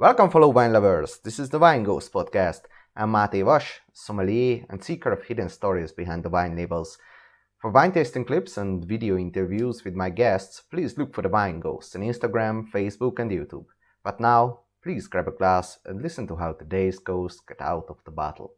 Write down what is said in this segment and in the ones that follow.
Welcome, fellow wine lovers. This is the Wine Ghosts podcast. I'm Mate Vash, sommelier and seeker of hidden stories behind the wine labels. For wine tasting clips and video interviews with my guests, please look for the Wine Ghosts on Instagram, Facebook, and YouTube. But now, please grab a glass and listen to how today's ghosts get out of the bottle.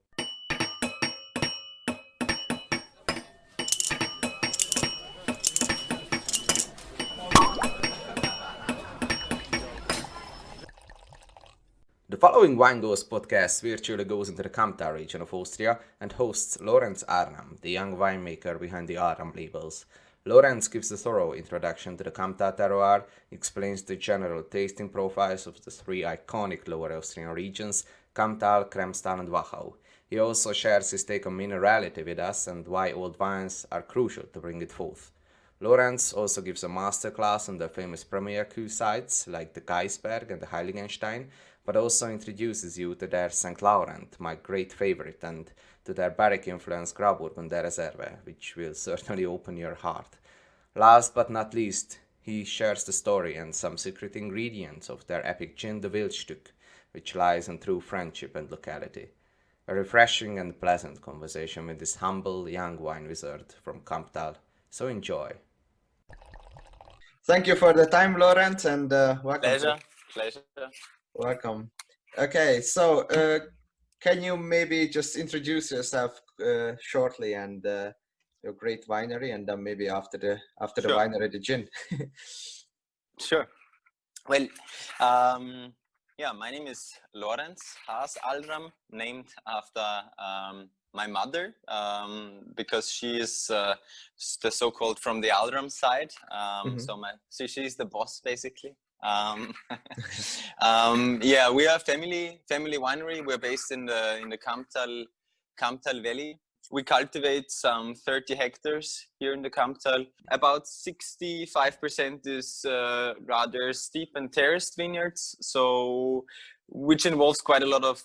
The following Wine Ghosts podcast virtually goes into the Kamptal region of Austria and hosts Lorenz Allram, the young winemaker behind the Allram labels. Lorenz gives a thorough introduction to the Kamptal terroir, explains the general tasting profiles of the three iconic Lower Austrian regions, Kamptal, Kremstal and Wachau. He also shares his take on minerality with us and why old wines are crucial to bring it forth. Lorenz also gives a masterclass on the famous Premier Crus sites like the Gaisberg and the Heiligenstein, but also introduces you to their St. Laurent, my great favorite, and to their Barrique influenced Grauburgunder Reserve, which will certainly open your heart. Last but not least, he shares the story and some secret ingredients of their epic gin, the Wildstück, which lies in true friendship and locality. A refreshing and pleasant conversation with this humble young wine wizard from Kamptal, so enjoy. Thank you for the time, Laurent, and welcome. Pleasure. Welcome. Okay, so can you maybe just introduce yourself shortly and your great winery, and then maybe after the Sure. winery, the gin. Sure. Well, my name is Lorenz Allram, named after my mother, because she is the so-called from the Allram side. So she's the boss basically. We are family winery. We're based in the Kamptal Valley. We cultivate some 30 hectares here in the Kamptal. About 65% is rather steep and terraced vineyards, so which involves quite a lot of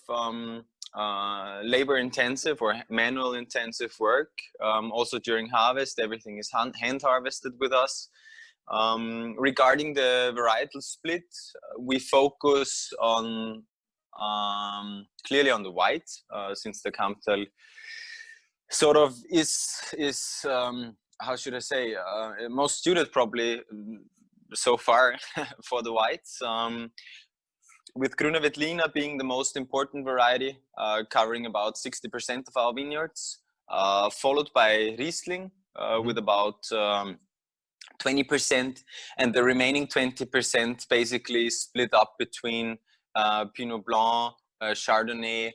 labor intensive or manual intensive work. Also during harvest, everything is hand harvested with us. Regarding the varietal split, we focus on clearly on the white, since the Kamptal sort of is how should I say, most suited probably so far for the whites, with Grüne Veltliner being the most important variety, covering about 60% of our vineyards, followed by Riesling with about 20%, and the remaining 20% basically split up between Pinot Blanc, Chardonnay,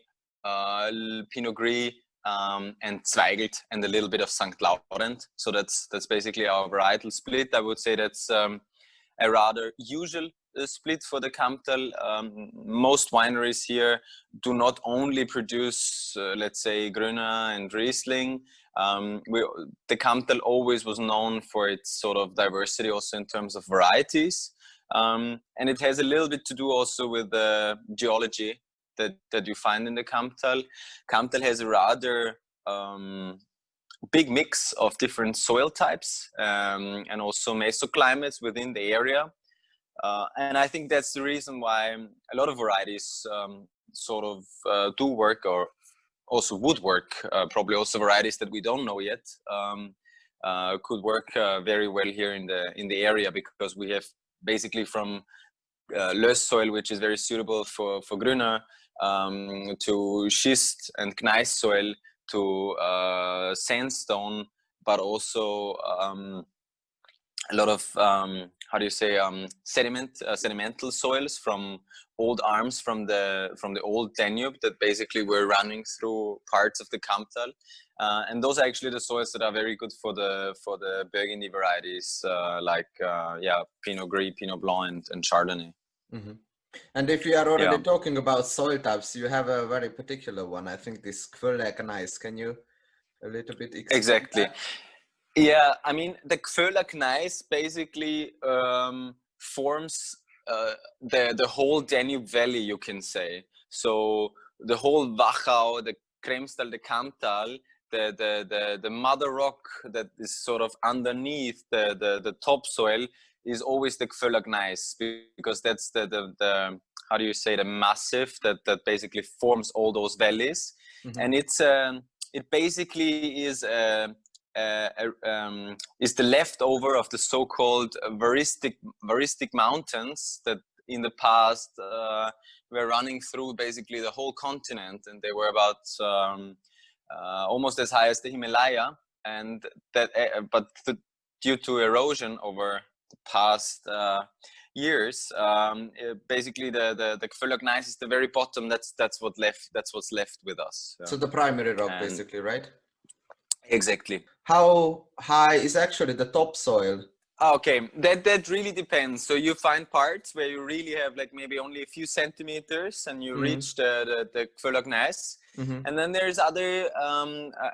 Pinot Gris, and Zweigelt, and a little bit of St. Laurent. So that's basically our varietal split. I would say that's a rather usual split for the Kamptal. Most wineries here do not only produce, let's say, Grüne and Riesling. The Kamptal always was known for its sort of diversity also in terms of varieties. And it has a little bit to do also with the geology that you find in the Kamptal. Kamptal has a rather big mix of different soil types, and also mesoclimates within the area. And I think that's the reason why a lot of varieties sort of do work, or also would work, probably also varieties that we don't know yet, could work very well here in the area, because we have basically from loess soil, which is very suitable for Grüne, to schist and gneiss soil, to sandstone, but also a lot of sedimental soils from old arms from the old Danube that basically were running through parts of the Kamptal, and those are actually the soils that are very good for the Burgundy varieties, like Pinot Gris, Pinot Blanc, and Chardonnay. Mm-hmm. And if you are already talking about soil types, you have a very particular one. I think this Kvöller gneiss. Can you a little bit explain exactly that? Yeah, I mean, the Kvöller gneiss basically forms the whole Danube Valley, you can say. So the whole Wachau, the Kremstal, the Kamptal, the mother rock that is sort of underneath the topsoil is always the Kvöller gneiss, because that's the how do you say, the massif that basically forms all those valleys. And it basically is the leftover of the so-called Varistic mountains that in the past were running through basically the whole continent, and they were about almost as high as the Himalaya, and that due to erosion over the past years, basically the Gföllögneis is the very bottom. That's what's left with us. So the primary rock, basically, right? Exactly. How high is actually the topsoil? Okay, that really depends. So you find parts where you really have like maybe only a few centimeters and you reach the Gföllögneis. And then there's other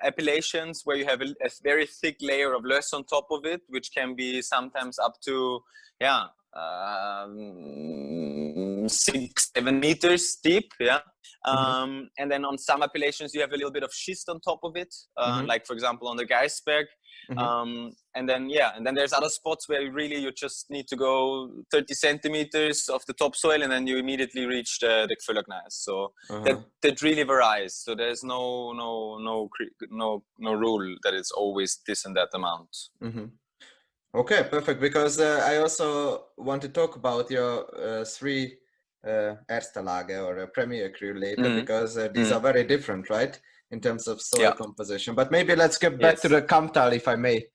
appellations where you have a very thick layer of löss on top of it, which can be sometimes up to 6-7 meters deep. And then on some appellations you have a little bit of schist on top of it, like for example on the Gaisberg. And then there's other spots where you just need to go 30 centimeters of the topsoil, and then you immediately reach the Gföllögneis. So that really varies. So there's no rule that it's always this and that amount. Okay, perfect. Because I also want to talk about your 3 Erste Lage or Premier Crus later, because these are very different, right, in terms of soil composition. But maybe let's get back to the Kamptal, if I may.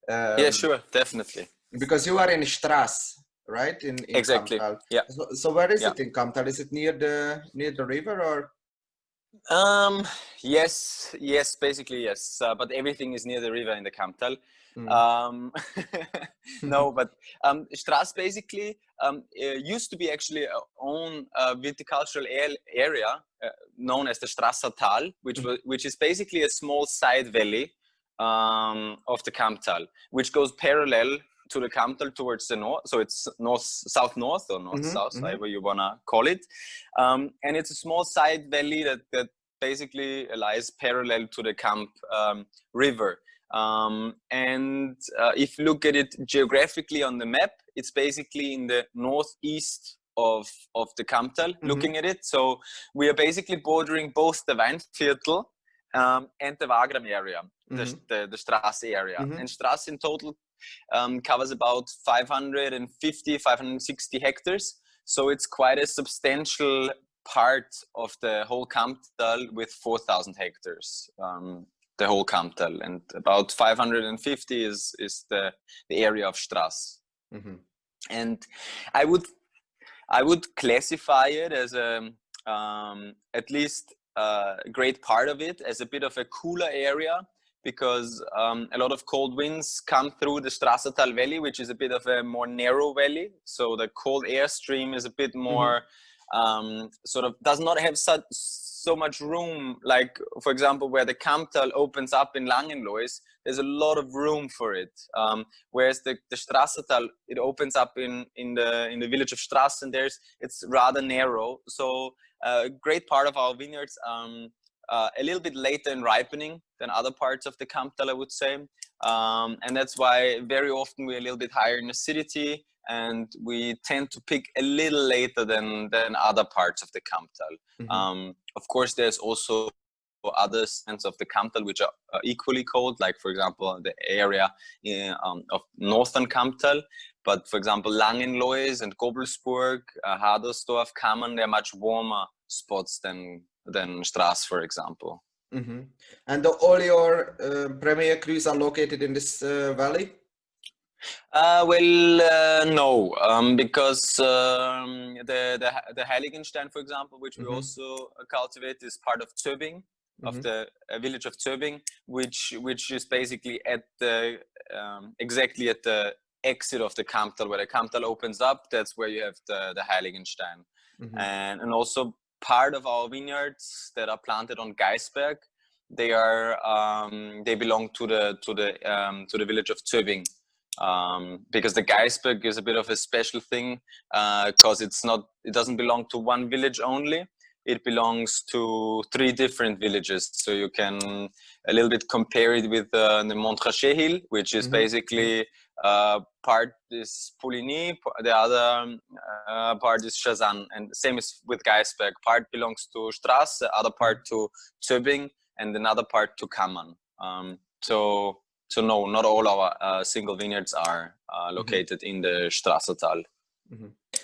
Yeah, sure, definitely. Because you are in Strass, right? In exactly. Kamptal. Yeah. So where is it in Kamptal? Is it near the river or? Yes, basically yes. But everything is near the river in the Kamptal. No, but Strass basically used to be actually our own viticultural area known as the Strasser Tal, which is basically a small side valley of the Kamptal, which goes parallel to the Kamptal towards the north. So it's south-north or north-south, however you want to call it. And it's a small side valley that basically lies parallel to the Kamp river. And if you look at it geographically on the map, it's basically in the northeast of the Kamptal, looking at it. So we are basically bordering both the Weinviertel and the Wagram area, the Strasse area. And Strasse in total covers about 560 hectares. So it's quite a substantial part of the whole Kamptal with 4,000 hectares. The whole Kamptal, and about 550 is the area of Strass. And I would classify it as at least a great part of it as a bit of a cooler area, because a lot of cold winds come through the Strassertal Valley, which is a bit of a more narrow valley. So the cold air stream is a bit more sort of does not have so much room, like for example where the Kamptal opens up in Langenlois, there's a lot of room for it, whereas the Strassertal, it opens up in the village of Strassen, it's rather narrow. So a great part of our vineyards a little bit later in ripening than other parts of the Kamptal, I would say, and that's why very often we're a little bit higher in acidity, and we tend to pick a little later than other parts of the Kamptal. Of course, there's also other stands of the Kamptal which are equally cold, like for example the area of northern Kamptal. But for example, Langenlois and Gobelsburg, Hadersdorf, Kammern, they're much warmer spots than Strass, for example. And all your Premier Crus are located in this valley? No, because the Heiligenstein, for example, which we also cultivate, is part of Zöbing, of the village of Zöbing, which is basically at the exactly at the exit of the Kamptal, where the Kamptal opens up. That's where you have the Heiligenstein, and also part of our vineyards that are planted on Gaisberg, they belong to the village of Zöbing. Because the Gaisberg is a bit of a special thing, because it doesn't belong to one village only. It belongs to 3 different villages. So you can a little bit compare it with the Montrachet Hill, which is basically part is Pouligny, the other part is Chazanne, and the same is with Gaisberg. Part belongs to Strasse, the other part to Zöbing, and another part to Kammern. So no, not all our single vineyards are located in the Strassetal.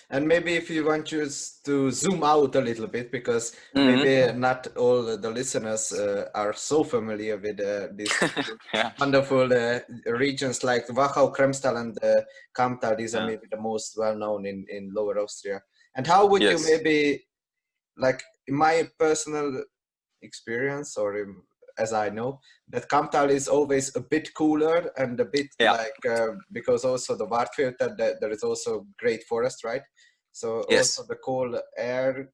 And maybe if you want just to zoom out a little bit, because maybe not all the listeners are so familiar with these wonderful regions like Wachau, Kremstal, and Kamptal. These are maybe the most well-known in Lower Austria. And how would you maybe, like in my personal experience, or as I know, that Kamptal is always a bit cooler and a bit because also the Wartfilter, there is also great forest, right? So also the cold air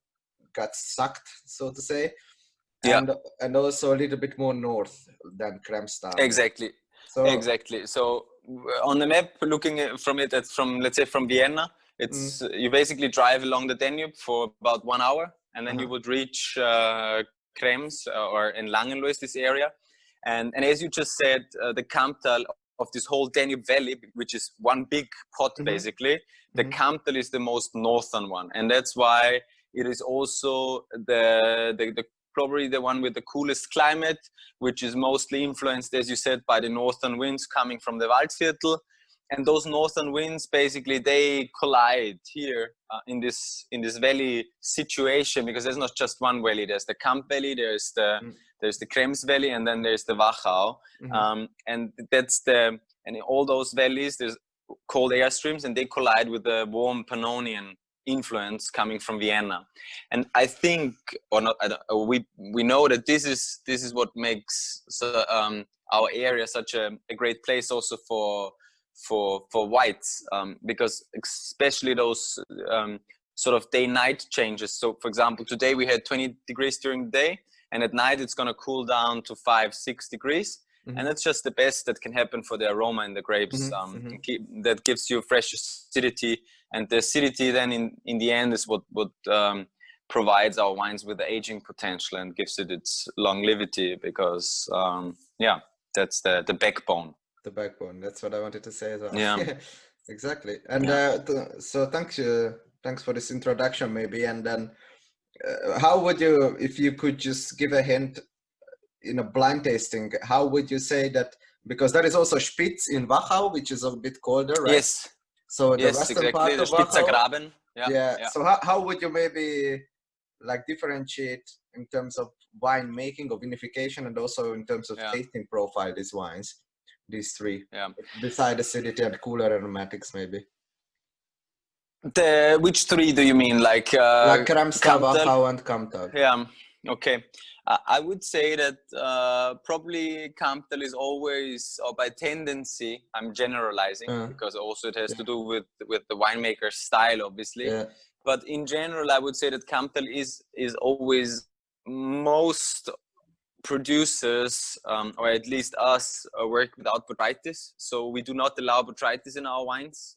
got sucked, so to say, and also a little bit more north than Kremstal. Exactly. So on the map, looking from it from let's say from Vienna, it's you basically drive along the Danube for about 1 hour, and then you would reach Krems or in Langenlois, this area, and as you just said, the Kamptal of this whole Danube Valley, which is one big pot basically, the Kamptal is the most northern one, and that's why it is also the probably the one with the coolest climate, which is mostly influenced, as you said, by the northern winds coming from the Waldviertel. And those northern winds, basically, they collide here in this valley situation, because there's not just one valley. There's the Kamp Valley, there's the Krems Valley, and then there's the Wachau. And in all those valleys, there's cold air streams, and they collide with the warm Pannonian influence coming from Vienna. And I think, or not, we know that this is what makes our area such a great place also for whites, because especially those sort of day-night changes. So for example, today we had 20 degrees during the day, and at night it's going to cool down to 5-6 degrees. And that's just the best that can happen for the aroma in the grapes. That gives you fresh acidity, and the acidity then in the end is what provides our wines with the aging potential and gives it its longevity, because that's the backbone. The backbone, that's what I wanted to say as well. Yeah. Exactly. And so thanks for this introduction maybe. And then how would you, if you could just give a hint in a blind tasting, how would you say that, because there is also Spitz in Wachau, which is a bit colder, right? Yes. So the western part of Spitzer Wachau. Graben. Yeah. So how would you maybe like differentiate in terms of wine making or vinification, and also in terms of tasting profile these wines? These three, beside acidity and cooler aromatics, maybe. Which three do you mean? Like Kremstal, Wachau, and Kamptal. Yeah. Okay. I would say that probably Kamptal is always, or by tendency, I'm generalizing because also it has to do with the winemaker's style, obviously. Yeah. But in general, I would say that Kamptal is always most producers, or at least us, work without botrytis. So we do not allow botrytis in our wines.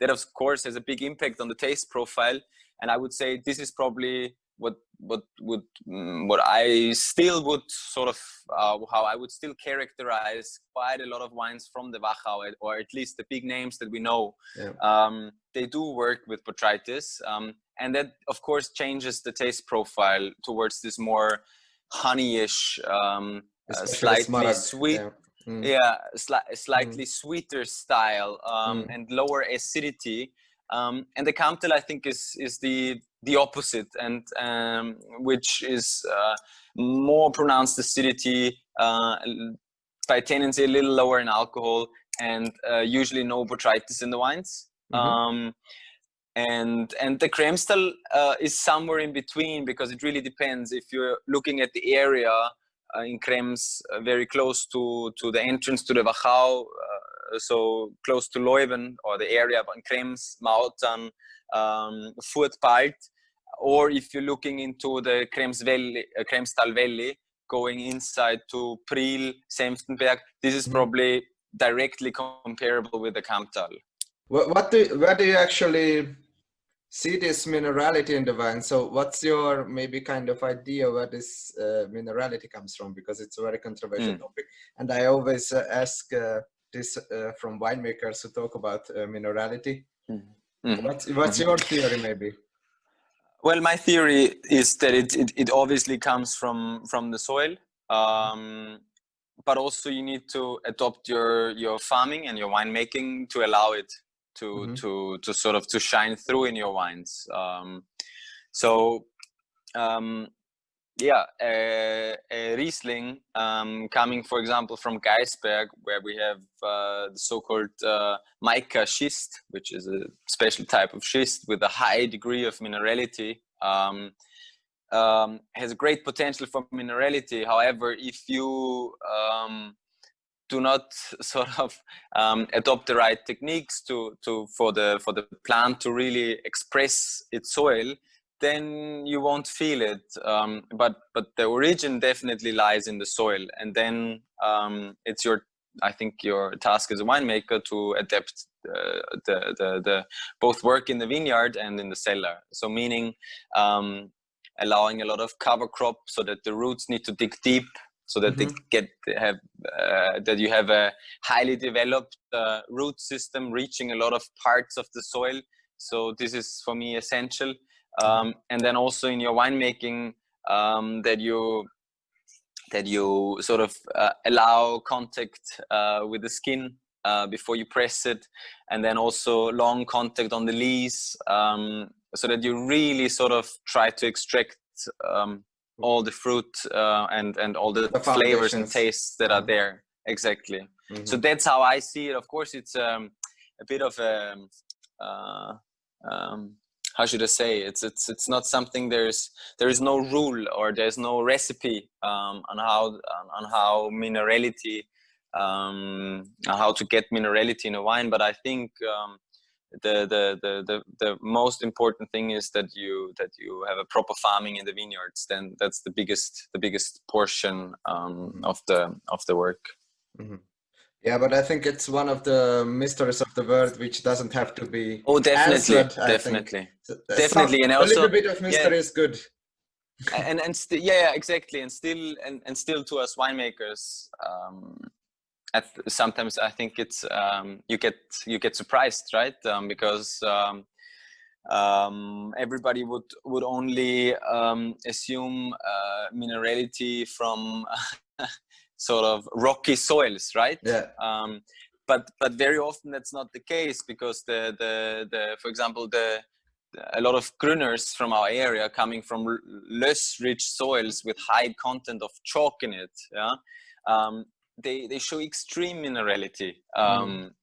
That of course has a big impact on the taste profile. And I would say this is probably what I still would sort of, how I would still characterize quite a lot of wines from the Wachau, or at least the big names that we know. Yeah. They do work with botrytis. And that of course changes the taste profile towards this more honeyish, slightly sweet, slightly sweeter style, and lower acidity. And the Kamptal, I think, is the opposite, and which is more pronounced acidity, by tendency a little lower in alcohol, and usually no botrytis in the wines. And the Kremstal is somewhere in between, because it really depends. If you're looking at the area in Krems, very close to the entrance to the Wachau, so close to Leuven, or the area in Krems, Mautern, Furtbalt, or if you're looking into the Kremstal Valley, going inside to Priel, Senftenberg, this is probably directly comparable with the Kamptal. Where do you actually see this minerality in the wine? So what's your maybe kind of idea where this minerality comes from? Because it's a very controversial topic. And I always ask this from winemakers who talk about minerality. Mm-hmm. What's your theory, maybe? Well, my theory is that it obviously comes from the soil, but also you need to adopt your farming and your winemaking to allow it to sort of to shine through in your wines. A Riesling coming, for example, from Gaisberg, where we have the so-called mica schist, which is a special type of schist with a high degree of minerality, has a great potential for minerality. However, if you do not sort of adopt the right techniques for the plant to really express its soil, then you won't feel it. But the origin definitely lies in the soil, and then it's I think your task as a winemaker to adapt the both work in the vineyard and in the cellar. So meaning allowing a lot of cover crop so that the roots need to dig deep, so that that you have a highly developed root system reaching a lot of parts of the soil. So this is for me essential. And then also in your winemaking, that you sort of allow contact with the skin before you press it, and then also long contact on the lees, so that you really sort of try to extract all the fruit and all the flavors and tastes that are there. Exactly. So that's how I see it. Of course, it's a bit of a how should I say? It's not something. There is no rule or there's no recipe on how minerality, how to get minerality in a wine. But I think the most important thing is that you have a proper farming in the vineyards. Then that's the biggest portion of the work. Yeah, but I think it's one of the mysteries of the world which doesn't have to be definitely answered. Definitely, and also, a little bit of mystery is good. and exactly, and still to us winemakers, sometimes I think it's you get surprised, right? Because everybody would only assume minerality from sort of rocky soils, right? Yeah. But very often that's not the case, because the for example a lot of gruners from our area coming from less rich soils with high content of chalk in it, they show extreme minerality.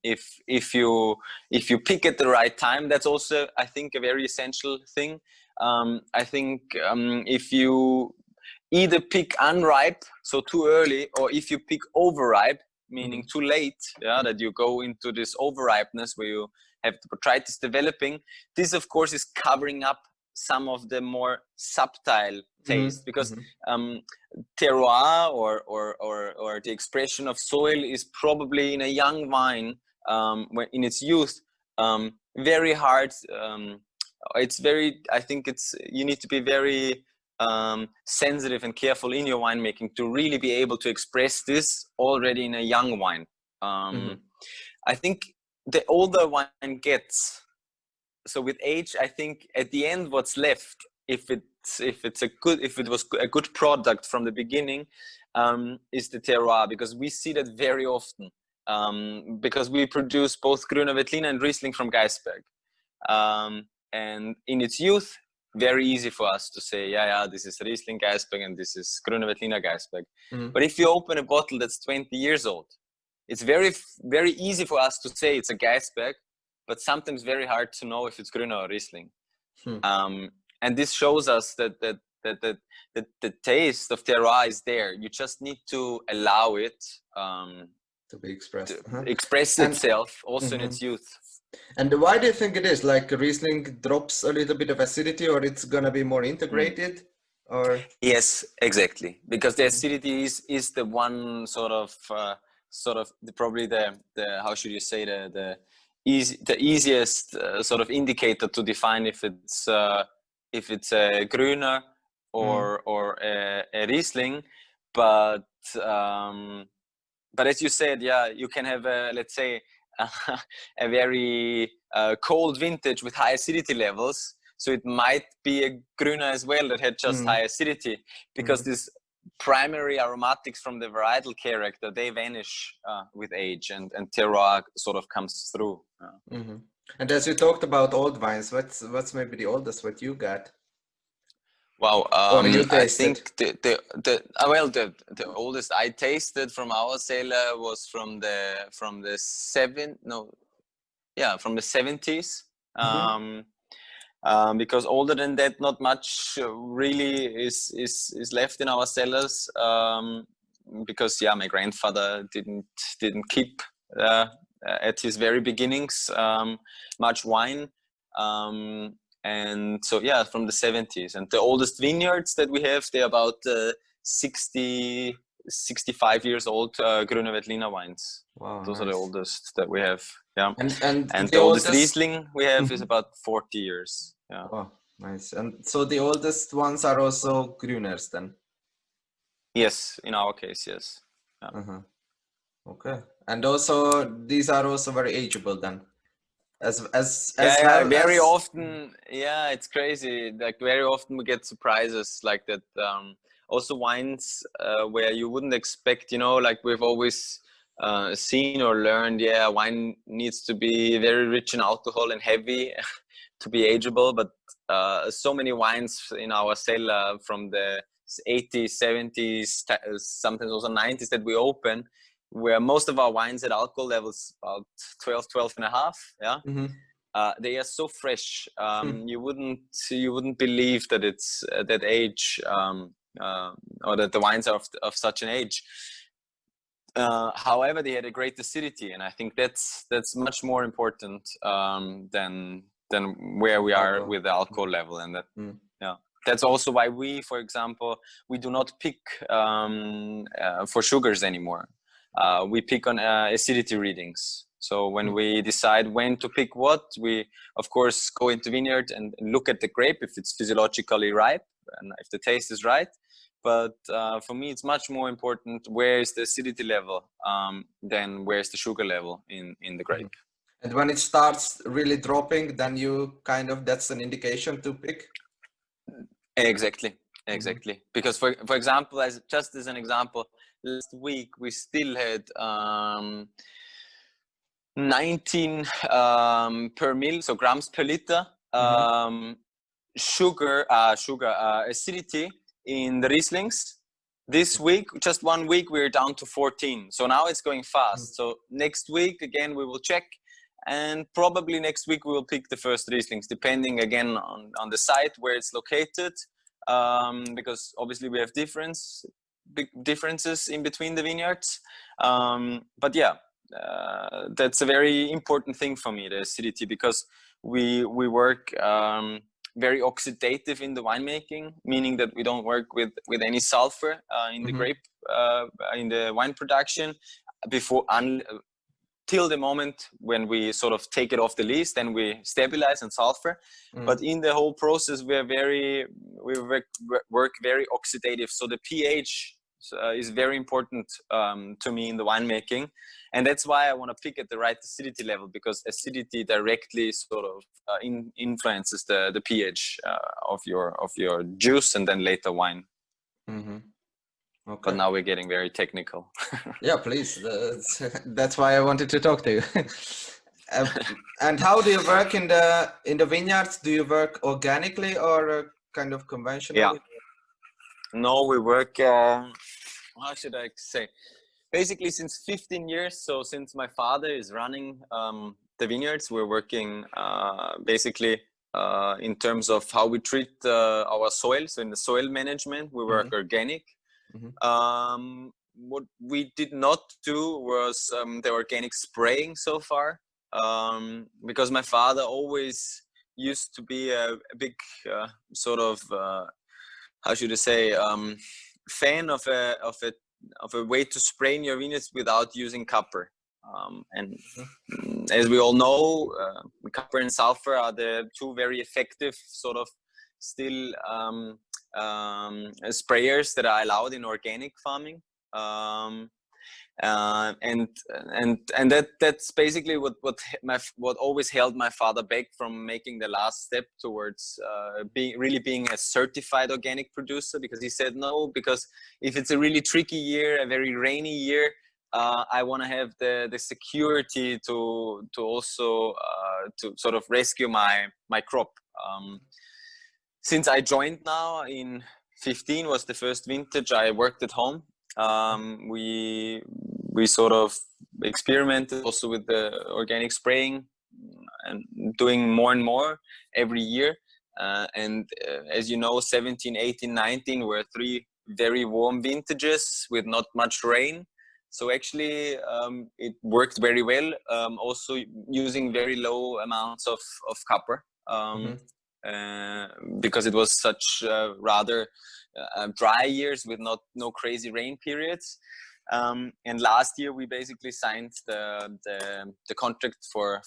If you pick at the right time, that's also, I think, a very essential thing. I think if you either pick unripe, so too early, or if you pick overripe, meaning too late, that you go into this overripeness where you have the botrytis developing, this of course is covering up some of the more subtle taste, because terroir or the expression of soil is probably in a young wine, when in its youth, very hard. It's very, I think you need to be very sensitive and careful in your winemaking to really be able to express this already in a young wine. I think the older wine gets, so with age, I think at the end what's left, if it was a good product from the beginning, is the terroir, because we see that very often, because we produce both Grüner Veltliner and Riesling from Gaisberg, and in its youth, very easy for us to say, this is Riesling Gaisberg and this is Grüner Veltliner Gaisberg. But if you open a bottle that's 20 years old, it's very, very easy for us to say it's a Gaisberg, but sometimes very hard to know if it's Grüner or Riesling. And this shows us that the taste of terroir is there. You just need to allow it to be expressed, express itself also in its youth. And why do you think it is? Like Riesling drops a little bit of acidity, or it's gonna be more integrated? Or yes, exactly, because the acidity is the one sort of probably the how should you say, the easiest sort of indicator to define if it's a Grüner or a Riesling. But but as you said, yeah, you can have a, let's say, a very cold vintage with high acidity levels. So it might be a Grüner as well that had just high acidity, because this primary aromatics from the varietal character, they vanish with age, and terroir sort of comes through. And as you talked about old wines, what's maybe the oldest what you got? Wow, Or you I tasted? think the oldest I tasted from our cellar was from the 70s. Because older than that, not much really is left in our cellars. Because my grandfather didn't keep at his very beginnings much wine. And so from the 70s, and the oldest vineyards that we have, they're about 65 years old Grüne Veltliner wines. Wow, those nice. are the oldest that we have. And the oldest Riesling we have is about 40 years. Oh, nice. And so the oldest ones are also Grüners then? Yes, in our case, yes. Okay. And also these are also very ageable then? Very often, it's crazy. Like very often we get surprises like that. Also wines where you wouldn't expect, like we've always seen or learned, wine needs to be very rich in alcohol and heavy to be ageable. But so many wines in our cellar from the 80s, 70s, sometimes also 90s that we open, where most of our wines at alcohol levels about 12 and a half. They are so fresh. You wouldn't believe that it's that age, or that the wines are of such an age. However, they had a great acidity, and I think that's much more important than where we are with the alcohol level. And that that's also why we, for example, we do not pick for sugars anymore. We pick on acidity readings. So when we decide when to pick what, we of course go into vineyard and look at the grape if it's physiologically ripe and if the taste is right. But for me, it's much more important where is the acidity level than where's the sugar level in the grape. And when it starts really dropping, then you that's an indication to pick? Exactly. Because for example, as an example, last week we still had 19 per mil, so grams per liter, sugar acidity in the Rieslings. This week, just 1 week, we're down to 14. So now it's going fast. So next week, again, we will check. And probably next week, we will pick the first Rieslings, depending again on the site where it's located. Because obviously we have big differences in between the vineyards. But that's a very important thing for me, the acidity, because we work very oxidative in the winemaking, meaning that we don't work with any sulfur in the grape, in the wine production till the moment when we sort of take it off the lees, then we stabilize and sulfur. But in the whole process, we work very oxidative. So the pH is very important to me in the winemaking. And that's why I want to pick at the right acidity level, because acidity directly sort of influences the pH of your juice and then later wine. Okay. But now we're getting very technical. Yeah, please. That's why I wanted to talk to you. And how do you work in the vineyards? Do you work organically or kind of conventionally? Yeah. No, we work. How should I say? Basically, since 15 years. So since my father is running the vineyards, we're working basically in terms of how we treat our soil. So in the soil management, we work organic. What we did not do was the organic spraying so far, because my father always used to be a big sort of how should I say fan of a way to spray in your vineyards without using copper. And as we all know, copper and sulfur are the two very effective sort of still sprayers that are allowed in organic farming. And that's basically what always held my father back from making the last step towards being a certified organic producer, because he said no, because if it's a really tricky year, a very rainy year, I want to have the security to also to sort of rescue my crop. Since I joined now in 15 was the first vintage I worked at home. We sort of experimented also with the organic spraying and doing more and more every year. As you know, 17, 18, 19 were 3 very warm vintages with not much rain. So actually, it worked very well. Also using very low amounts of copper, because it was such rather dry years with no crazy rain periods. And last year we basically signed the contract for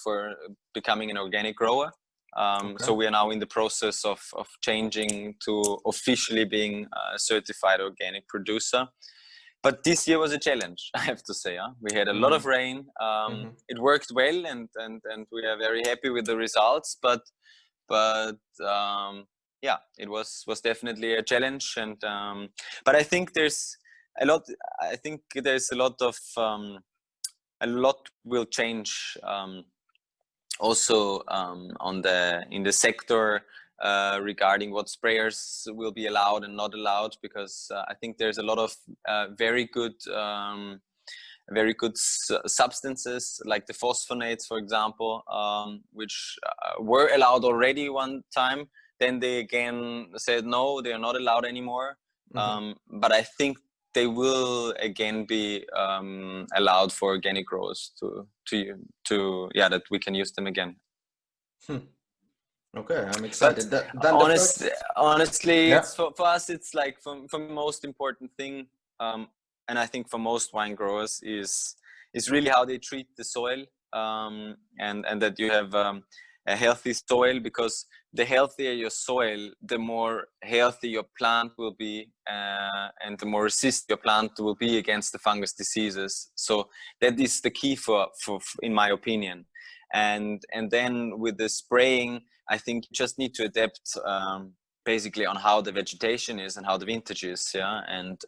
becoming an organic grower. So we are now in the process of changing to officially being a certified organic producer. But this year was a challenge, I have to say. We had a lot of rain. It worked well, and we are very happy with the results. But yeah, it was definitely a challenge. And but I think there's a lot. I think there's a lot of a lot will change also in the sector. Regarding what sprayers will be allowed and not allowed, because I think there's a lot of very good substances like the phosphonates, for example, which were allowed already one time. Then they again said no, they are not allowed anymore. But I think they will again be allowed for organic growers to that we can use them again. Okay, I'm excited. Honestly, it's for us, it's like for the most important thing, and I think for most wine growers is really how they treat the soil, and that you have a healthy soil, because the healthier your soil, the more healthy your plant will be, and the more resistant your plant will be against the fungus diseases. So that is the key for in my opinion. And then with the spraying, I think you just need to adapt basically on how the vegetation is and how the vintage is. And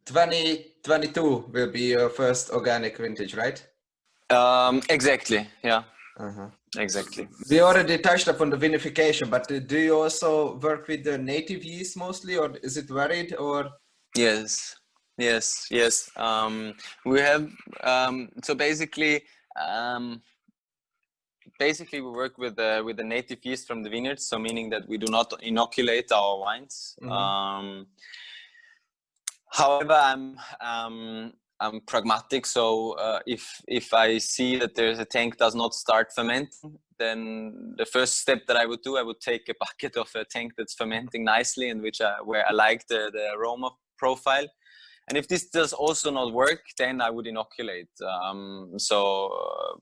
2022 will be your first organic vintage, right? Exactly. Yeah. Exactly. We already touched upon the vinification, but do you also work with the native yeast mostly, or is it varied? Or yes. We have so basically we work with the native yeast from the vineyards, so meaning that we do not inoculate our wines. However, I'm pragmatic, so if I see that there's a tank does not start fermenting, then the first step that I would do, I would take a bucket of a tank that's fermenting nicely and where I like the aroma profile. And if this does also not work, then I would inoculate. So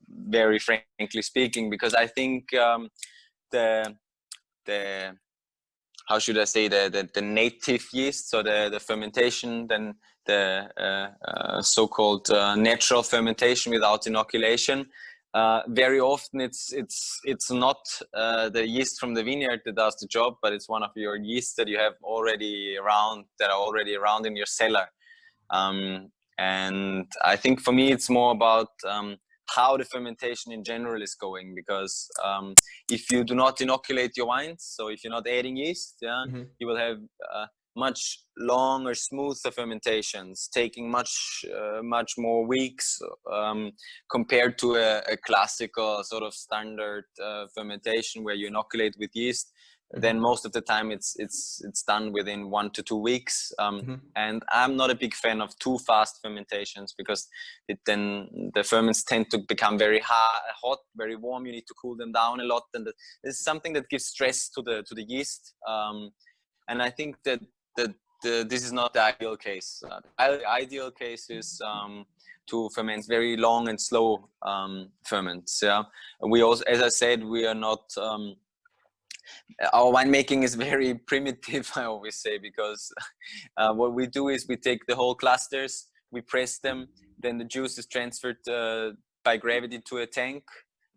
very frankly speaking, because I think the how should I say, the native yeast, so the fermentation, then the so-called natural fermentation without inoculation. Very often it's not the yeast from the vineyard that does the job, but it's one of your yeasts that you have already around, in your cellar. And I think for me it's more about how the fermentation in general is going, because if you do not inoculate your wines, so if you're not adding yeast, you will have much longer, smoother fermentations, taking much more weeks compared to a classical sort of standard fermentation where you inoculate with yeast. Then most of the time it's done within 1 to 2 weeks. And I'm not a big fan of too fast fermentations, because then the ferments tend to become very hot, very warm. You need to cool them down a lot, and this is something that gives stress to the yeast. And I think that this is not the ideal case. The ideal case is to ferment very long and slow ferments. We also, as I said, we are not. Our winemaking is very primitive, I always say, because what we do is we take the whole clusters, we press them, then the juice is transferred by gravity to a tank.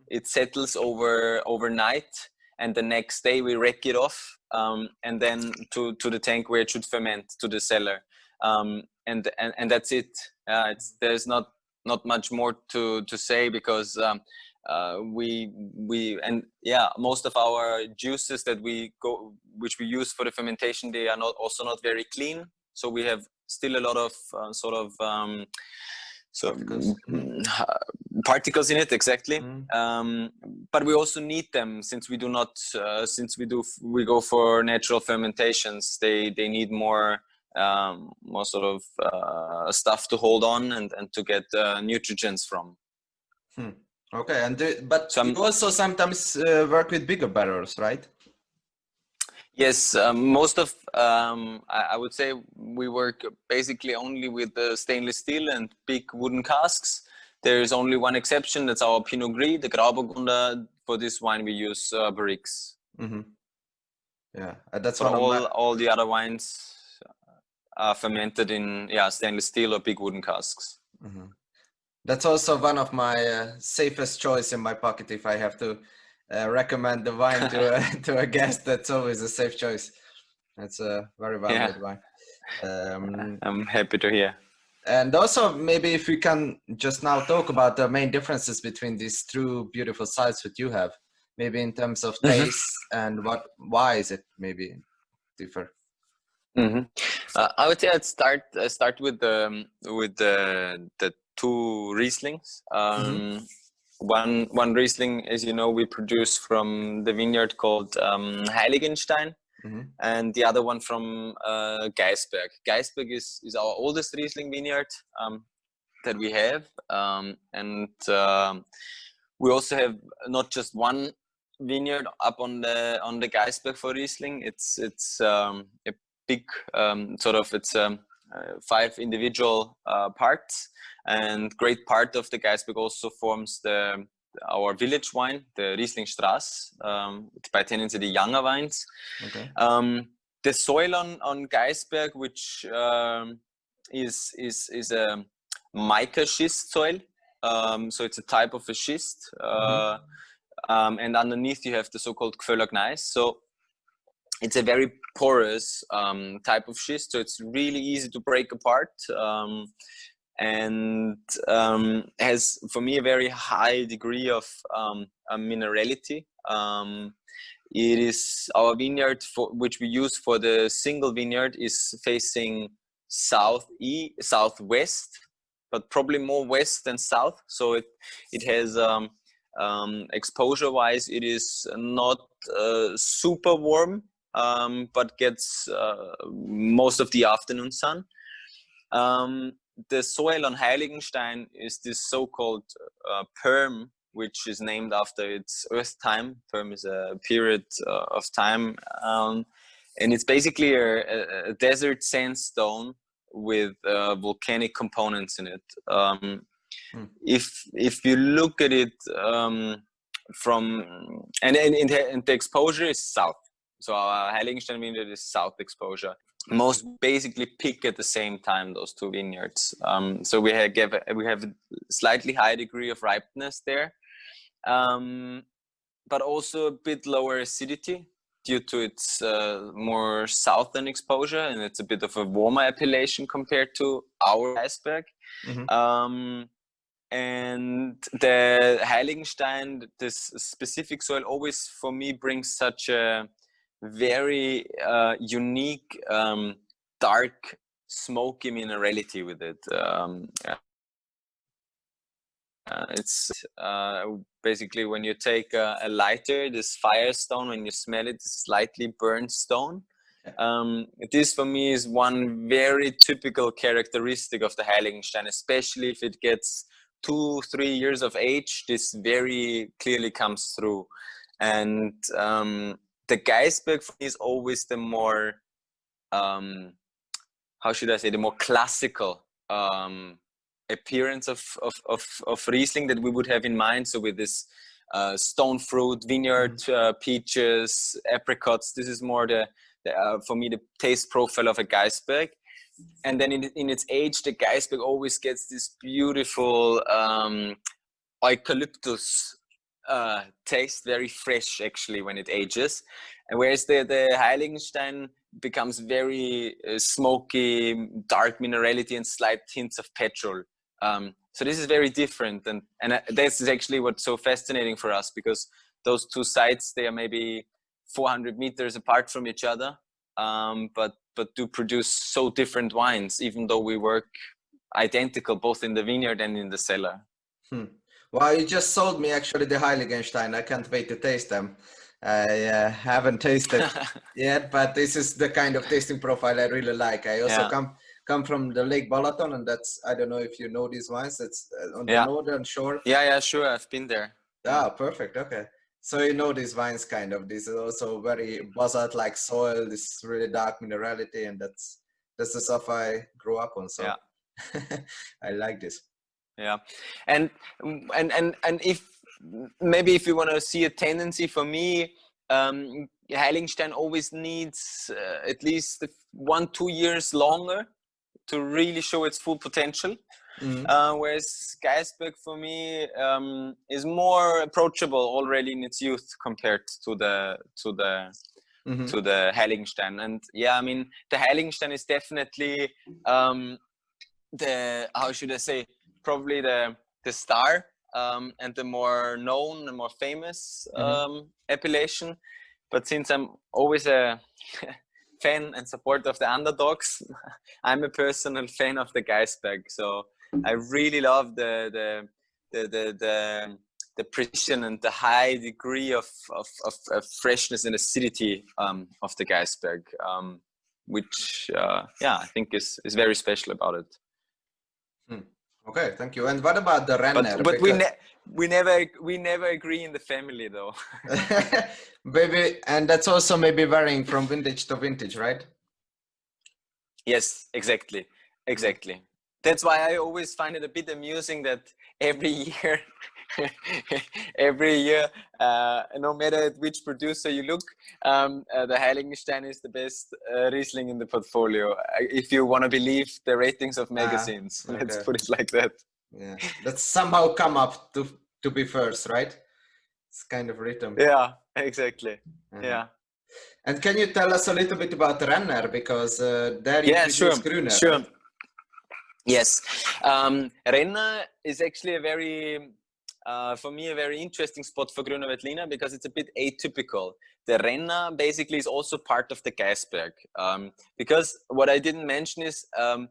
It settles overnight, and the next day we rack it off, and then to the tank where it should ferment, to the cellar, and that's it. There's not much more to say, because most of our juices which we use for the fermentation, they are also not very clean. So we have still a lot of particles in it, exactly. But we also need them, since we go for natural fermentations. They need more sort of stuff to hold on and to get nutrients from. Okay, but you also sometimes work with bigger barrels, right? Yes, most of I would say we work basically only with the stainless steel and big wooden casks. There is only one exception. That's our Pinot Gris, the Grauburgunder. For this wine, we use Barriques. Yeah, that's but all the other wines are fermented in stainless steel or big wooden casks. That's also one of my safest choice in my pocket. If I have to recommend the wine to a guest, that's always a safe choice. That's a very well-made wine. I'm happy to hear. And also, maybe if we can just now talk about the main differences between these two beautiful sites that you have, maybe in terms of taste and why is it maybe differ? I would say I'd start with the two Rieslings. One Riesling, as you know, we produce from the vineyard called Heiligenstein, and the other one from Gaisberg. Gaisberg is our oldest Riesling vineyard that we have, and we also have not just one vineyard up on the Gaisberg for Riesling. It's a big it's 5 individual parts, and great part of the Gaisberg also forms our village wine, the Riesling Strass. It's by tendency the younger wines. The soil on Gaisberg, which is a mica schist soil, so it's a type of a schist, and underneath you have the so-called Gföller Gneis. So it's a very porous type of schist, so it's really easy to break apart, and has, for me, a very high degree of minerality. It is our vineyard, which we use for the single vineyard, is facing southwest, but probably more west than south. So it has exposure-wise, it is not super warm, but gets most of the afternoon sun. The soil on Heiligenstein is this so-called perm, which is named after its earth time. Perm is a period of time, and it's basically a desert sandstone with volcanic components in it. If you look at it from and the exposure is south. So our Heiligenstein vineyard is south exposure. Most basically pick at the same time, those two vineyards. So we have a slightly higher degree of ripeness there, but also a bit lower acidity due to its more southern exposure, and it's a bit of a warmer appellation compared to our Gaisberg. And the Heiligenstein, this specific soil, always for me brings such a very unique dark smoky minerality with it. It's basically when you take a lighter, this firestone, when you smell it, it's slightly burnt stone. This for me is one very typical characteristic of the Heiligenstein, especially if it gets 2-3 years of age. This very clearly comes through. And the Gaisberg for me is always the more, how should I say, the more classical appearance of Riesling that we would have in mind. So with this stone fruit, vineyard, peaches, apricots, this is more for me, the taste profile of a Gaisberg. and then in its age, the Gaisberg always gets this beautiful eucalyptus taste, very fresh actually when it ages, and whereas the Heiligenstein becomes very smoky, dark minerality and slight hints of petrol. So this is very different, and this is actually what's so fascinating for us, because those two sites, they are maybe 400 meters apart from each other, but do produce so different wines, even though we work identical both in the vineyard and in the cellar. Well, you just sold me actually the Heiligenstein. I can't wait to taste them. I haven't tasted yet, but this is the kind of tasting profile I really like. I also come from the Lake Balaton, and that's, I don't know if you know these wines, that's on the northern shore. Yeah, sure, I've been there. Ah, perfect. Okay. So you know these wines kind of. This is also very basalt-like soil, this really dark minerality, and that's the stuff I grew up on. So I like this. Yeah, and if you want to see a tendency, for me, Heiligenstein always needs at least 1-2 years longer to really show its full potential. Whereas Gaisberg for me is more approachable already in its youth compared to the Heiligenstein. And yeah, I mean, the Heiligenstein is definitely the, how should I say, probably the star and the more known and more famous appellation. But since I'm always a fan and supporter of the underdogs, I'm a personal fan of the Gaisberg. So I really love the precision and the high degree of freshness and acidity of the Gaisberg, which I think is very special about it. Okay, thank you. And what about the Renner? But we never agree in the family, though. Maybe, and that's also maybe varying from vintage to vintage, right? Yes, exactly. That's why I always find it a bit amusing that every year, no matter at which producer you look, the Heiligenstein is the best Riesling in the portfolio. If you want to believe the ratings of magazines, let's put it like that. Yeah, that's somehow come up to be first, right? It's kind of written. Yeah, exactly. Yeah. And can you tell us a little bit about Renner, because there you produce Grüner? Sure. Right? Yes, Renner is actually a very, for me, a very interesting spot for Grüner Veltliner, because it's a bit atypical. The Renner basically is also part of the Gaisberg, because what I didn't mention is the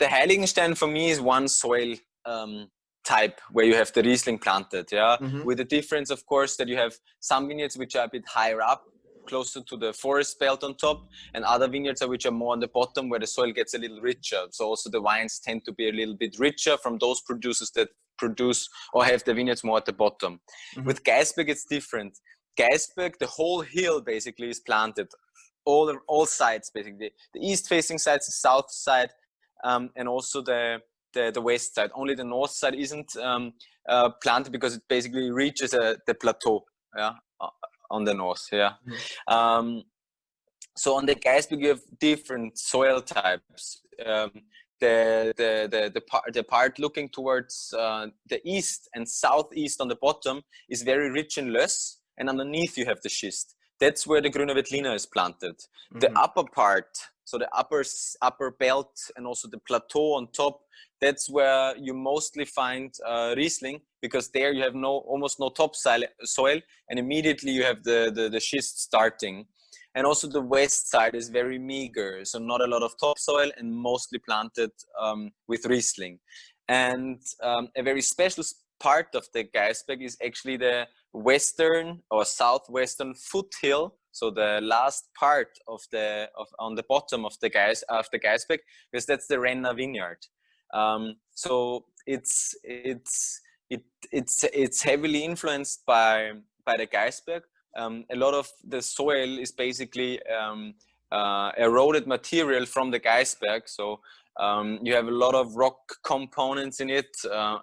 Heiligenstein for me is one soil type where you have the Riesling planted, with the difference, of course, that you have some vineyards which are a bit higher up, closer to the forest belt on top, and other vineyards which are more on the bottom where the soil gets a little richer. So also the wines tend to be a little bit richer from those producers that produce or have the vineyards more at the bottom. With Gaisberg, it's different. Gaisberg, the whole hill basically is planted, all sides basically. The east-facing sides, the south side, and also the west side. Only the north side isn't planted because it basically reaches the plateau. On the north, so on the Gaisberg you have different soil types. The part looking towards the east and southeast on the bottom is very rich in löss, and underneath you have the schist. That's where the Grüner Veltliner is planted. The upper part, so the upper belt and also the plateau on top, that's where you mostly find Riesling, because there you have almost no topsoil, and immediately you have the schist starting. And also the west side is very meager, so not a lot of topsoil and mostly planted with Riesling. And a very special part of the Gaisberg is actually the western or southwestern foothill, so the last part on the bottom of the Gaisberg, because that's the Renner vineyard. So it's heavily influenced by the Gaisberg. A lot of the soil is basically eroded material from the Gaisberg. So you have a lot of rock components in it,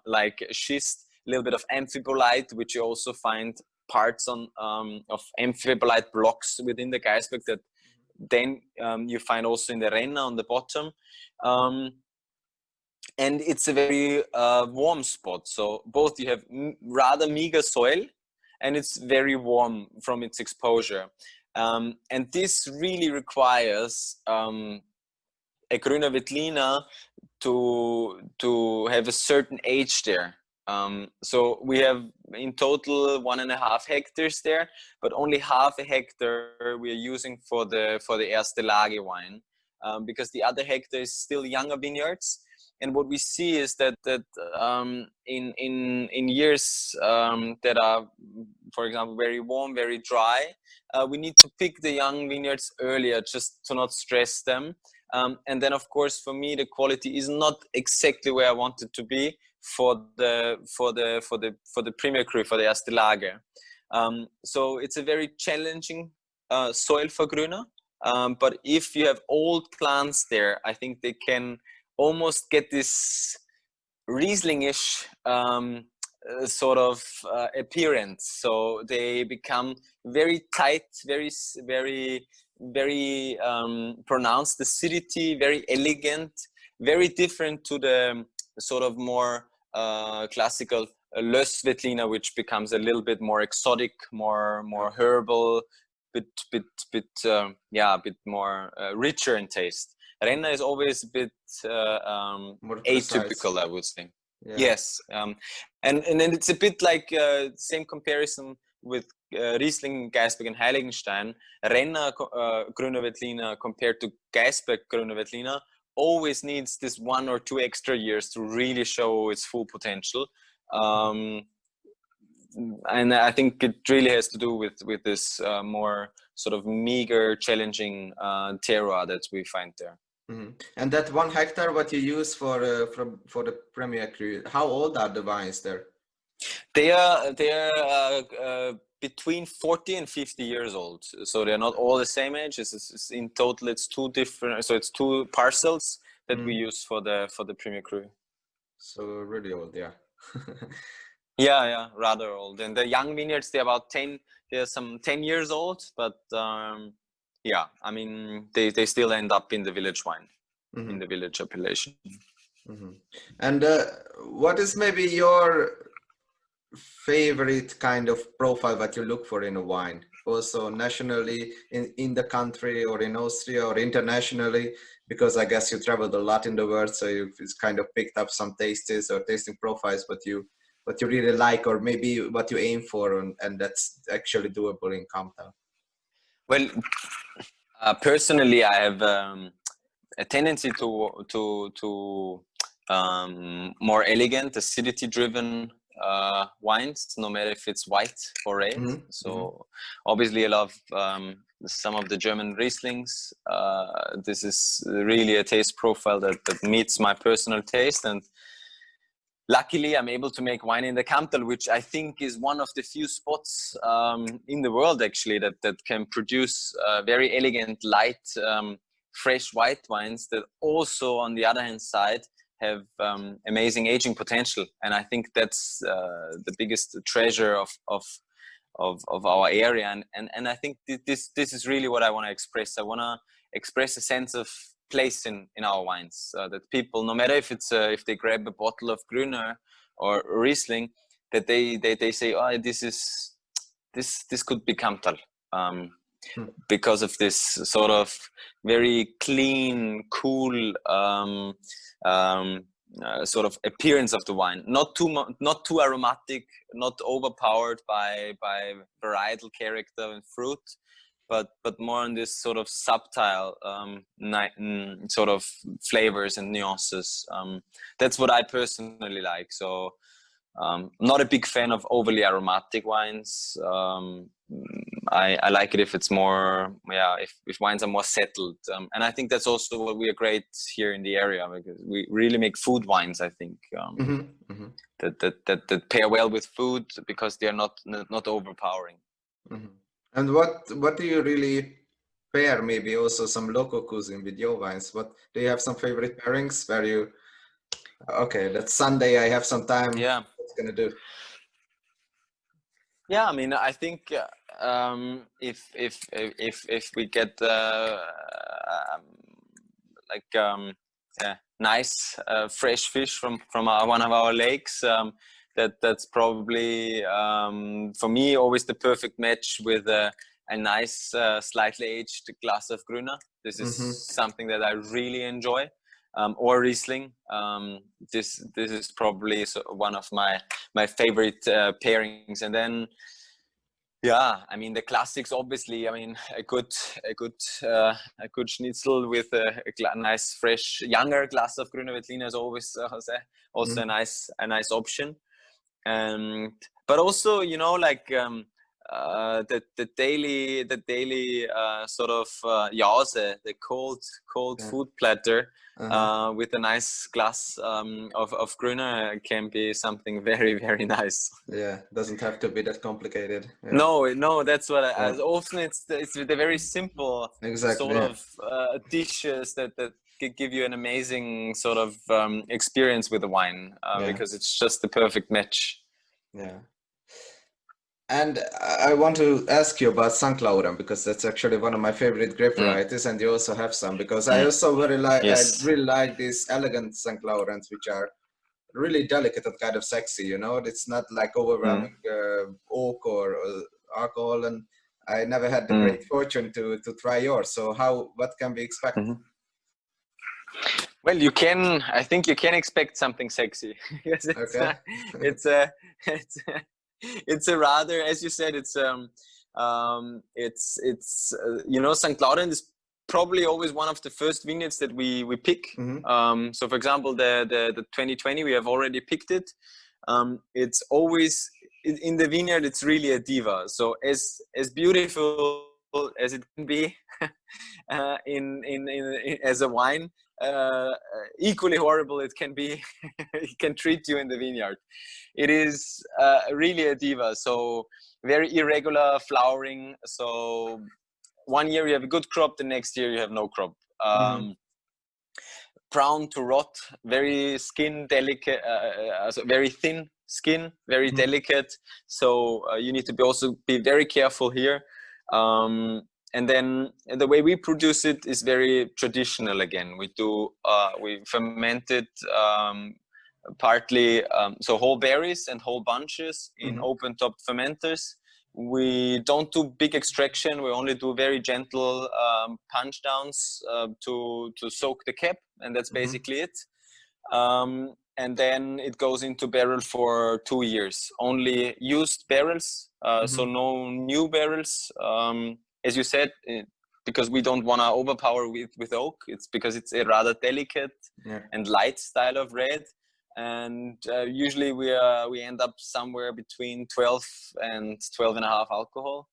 like schist, a little bit of amphibolite, which you also find parts of amphibolite blocks within the Gaisberg that then you find also in the Renna on the bottom. And it's a very warm spot. So both you have rather meager soil, and it's very warm from its exposure. And this really requires a Grüner Veltliner to have a certain age there. So we have in total 1.5 hectares there, but only half a hectare we are using for the Erste Lage wine, because the other hectare is still younger vineyards. And what we see is that in years that are, for example, very warm, very dry, we need to pick the young vineyards earlier just to not stress them. And then, of course, for me, the quality is not exactly where I want it to be for the Premier Crus, for the Erste Lage. So it's a very challenging soil for Grüner. But if you have old plants there, I think they can almost get this Riesling-ish sort of appearance. So they become very tight, very pronounced acidity, very elegant, very different to the sort of more classical Löss Veltliner, which becomes a little bit more exotic, more herbal, bit more richer in taste. Renna is always a bit atypical, I would say. Yeah. Yes, and then it's a bit like same comparison with Riesling, Gaisberg, and Heiligenstein. Renna Grüner Veltliner compared to Gaisberg Grüner Veltliner always needs this 1 or 2 extra years to really show its full potential. And I think it really has to do with this more sort of meager, challenging terroir that we find there. Mm-hmm. And that 1 hectare, what you use for the Premier Crus, how old are the vines there? They are between 40 and 50 years old, so they're not all the same age. It's in total, it's 2 different. So it's 2 parcels that we use for the Premier Crus. So really old, yeah. yeah, rather old. And the young vineyards, they're about 10. They're some 10 years old, but yeah, I mean, they still end up in the village wine, in the village appellation. And what is maybe your favorite kind of profile that you look for in a wine? Also nationally, in the country, or in Austria, or internationally? Because I guess you traveled a lot in the world, so you've kind of picked up some tastes or tasting profiles, what you really like, or maybe what you aim for, and that's actually doable in Kamptal. Well, personally, I have a tendency to more elegant, acidity-driven wines, no matter if it's white or red. So obviously I love some of the German Rieslings. This is really a taste profile that meets my personal taste, and luckily I'm able to make wine in the Kamptal, which I think is one of the few spots in the world actually that can produce very elegant, light, fresh white wines that also, on the other hand side, have amazing aging potential. And I think that's the biggest treasure of our area. And I think this is really what I want to express. I want to express a sense of place in our wines, that people, no matter if they grab a bottle of Grüner or Riesling, that they say, oh, this could be Kamptal, because of this sort of very clean, cool sort of appearance of the wine. Not too aromatic, not overpowered by varietal character and fruit, but more on this sort of subtle sort of flavors and nuances. That's what I personally like. So not a big fan of overly aromatic wines. I like it if it's more, if wines are more settled. And I think that's also what we are great here in the area, because we really make food wines, I think, that pair well with food because they're not overpowering. And what do you really pair? Maybe also some local cuisine with your wines. What do you have, some favorite pairings where you, okay, that's Sunday, I have some time, what's gonna do? Yeah, I mean, I think if we get nice fresh fish from one of our lakes, that's probably for me always the perfect match with a nice slightly aged glass of Grüner. This is something that I really enjoy. Or Riesling. This is probably one of my favorite pairings. And then, yeah, I mean the classics. Obviously, I mean a good schnitzel with a nice fresh younger glass of Grüner Veltliner is always also a nice option. And but also, you know, like the daily sort of Jause, the cold food platter with a nice glass of Grüner can be something very, very nice. Yeah, doesn't have to be that complicated. Yeah. No, that's what as often it's the very simple sort of dishes that give you an amazing sort of experience with the wine because it's just the perfect match. Yeah. And I want to ask you about St. Laurent, because that's actually one of my favorite grape varieties, and you also have some, because I also I really like these elegant St. Laurents, which are really delicate and kind of sexy, you know. It's not like overwhelming oak or alcohol, and I never had the great fortune to try yours. So what can we expect? Well, I think you can expect something sexy. Because it's a rather, as you said, it's you know, St. Laurent is probably always one of the first vineyards that we pick. So for example, the 2020, we have already picked it. It's always in the vineyard, it's really a diva. So as beautiful as it can be in as a wine, equally horrible it can be. It can treat you in the vineyard. It is really a diva. So very irregular flowering. So one year you have a good crop, the next year you have no crop. Brown to rot, very skin delicate, very thin skin, very delicate. So you need to also be very careful here. And then the way we produce it is very traditional again. We ferment it partly, so whole berries and whole bunches in open top fermenters. We don't do big extraction. We only do very gentle punch downs to soak the cap, and that's basically it. And then it goes into barrel for 2 years. Only used barrels, so no new barrels. As you said, because we don't want to overpower with oak. It's because it's a rather delicate and light style of red. And usually we end up somewhere between 12 and 12.5 alcohol,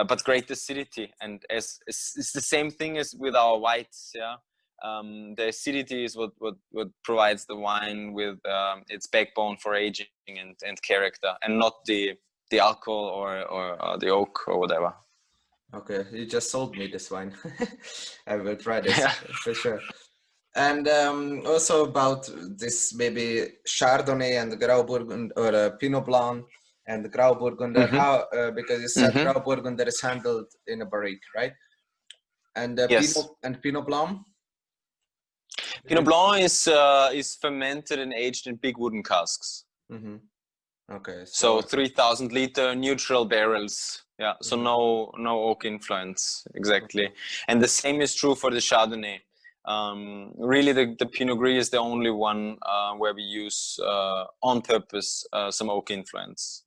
but great acidity. And as it's the same thing as with our whites. The acidity is what provides the wine with its backbone for aging and character, and not the alcohol or the oak or whatever. Okay, you just sold me this wine. I will try this for sure. And also about this maybe Chardonnay and Grauburgunder or Pinot Blanc and Grauburgunder, how because you said Grauburgunder is handled in a barrique, right? And Pinot Blanc. Pinot Blanc is fermented and aged in big wooden casks. Okay. So 3,000 liter neutral barrels. Yeah. So no oak influence exactly. And the same is true for the Chardonnay. Really, the Pinot Gris is the only one where we use on purpose some oak influence.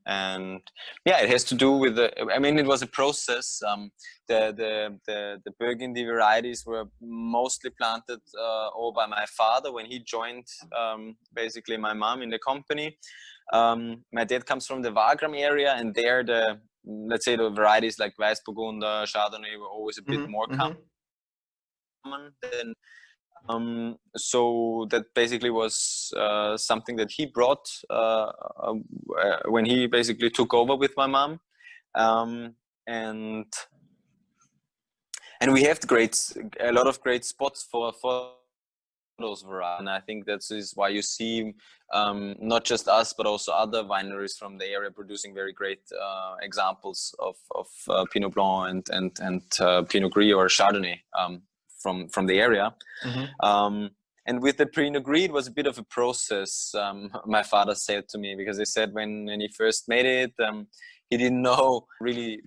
And yeah, it has to do with it was a process. The Burgundy varieties were mostly planted all by my father when he joined basically my mom in the company. My dad comes from the Wagram area, and there let's say the varieties like Weißburgunder, Chardonnay were always a bit more common than so that basically was something that he brought when he basically took over with my mom, and we have a lot of great spots for those varieties. And I think that is why you see not just us, but also other wineries from the area producing very great examples of Pinot Blanc and Pinot Gris or Chardonnay from the area. And with the Pinot Gris, it was a bit of a process. My father said to me, because he said when he first made it, he didn't know really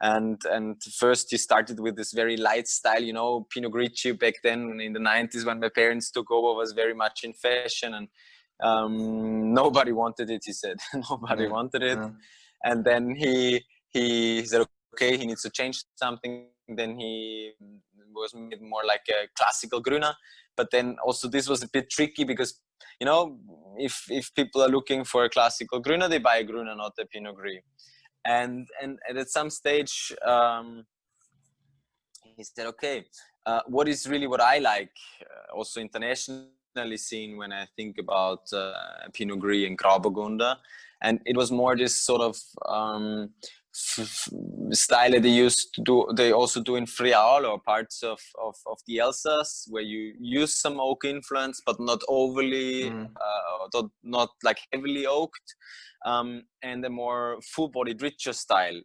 and first he started with this very light style, you know, Pinot Grigio back then in the 90s when my parents took over was very much in fashion, and nobody wanted it, he said. Nobody wanted it. And then he said, okay, he needs to change something. Then he was made more like a classical Grüner. But then also this was a bit tricky because, you know, if people are looking for a classical Grüner, they buy a Grüner, not a Pinot Gris. And at some stage, he said, okay, what is really what I like, also internationally seen when I think about Pinot Gris and Grauburgunder. And it was more this sort of style that they used to do. They also do in Friaul or parts of the Alsace, where you use some oak influence, but not overly, not like heavily oaked. And a more full-bodied, richer style.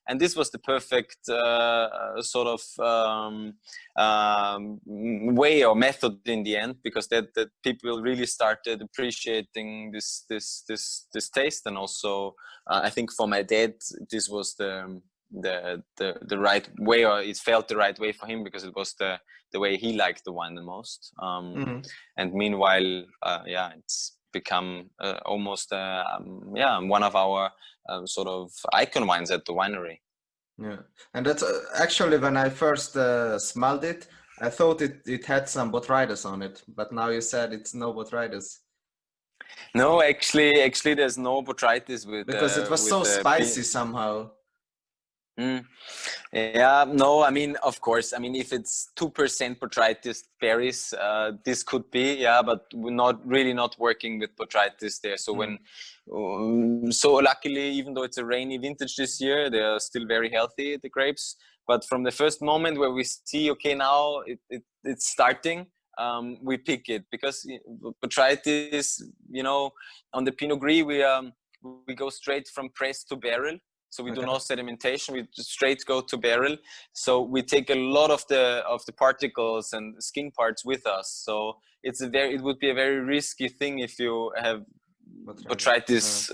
And this was the perfect sort of way or method in the end, because that people really started appreciating this taste. And also, I think for my dad, this was the right way, or it felt the right way for him, because it was the way he liked the wine the most. And meanwhile, it's become almost one of our sort of icon wines at the winery. Yeah, and that's actually when I first smelled it, I thought it had some botrytis on it, but now you said it's no botrytis. No, actually there's no botrytis with, because it was so spicy somehow. Yeah, no, I mean, of course, I mean, if it's 2% botrytis berries, this could be, but we're not working with botrytis there. So so luckily, even though it's a rainy vintage this year, they are still very healthy, the grapes. But from the first moment where we see, okay, now it's starting, we pick it, because botrytis, you know, on the Pinot Gris, we go straight from press to barrel. So we do no sedimentation. We just straight go to barrel. So we take a lot of the particles and skin parts with us. So it would be a very risky thing if you have botrytis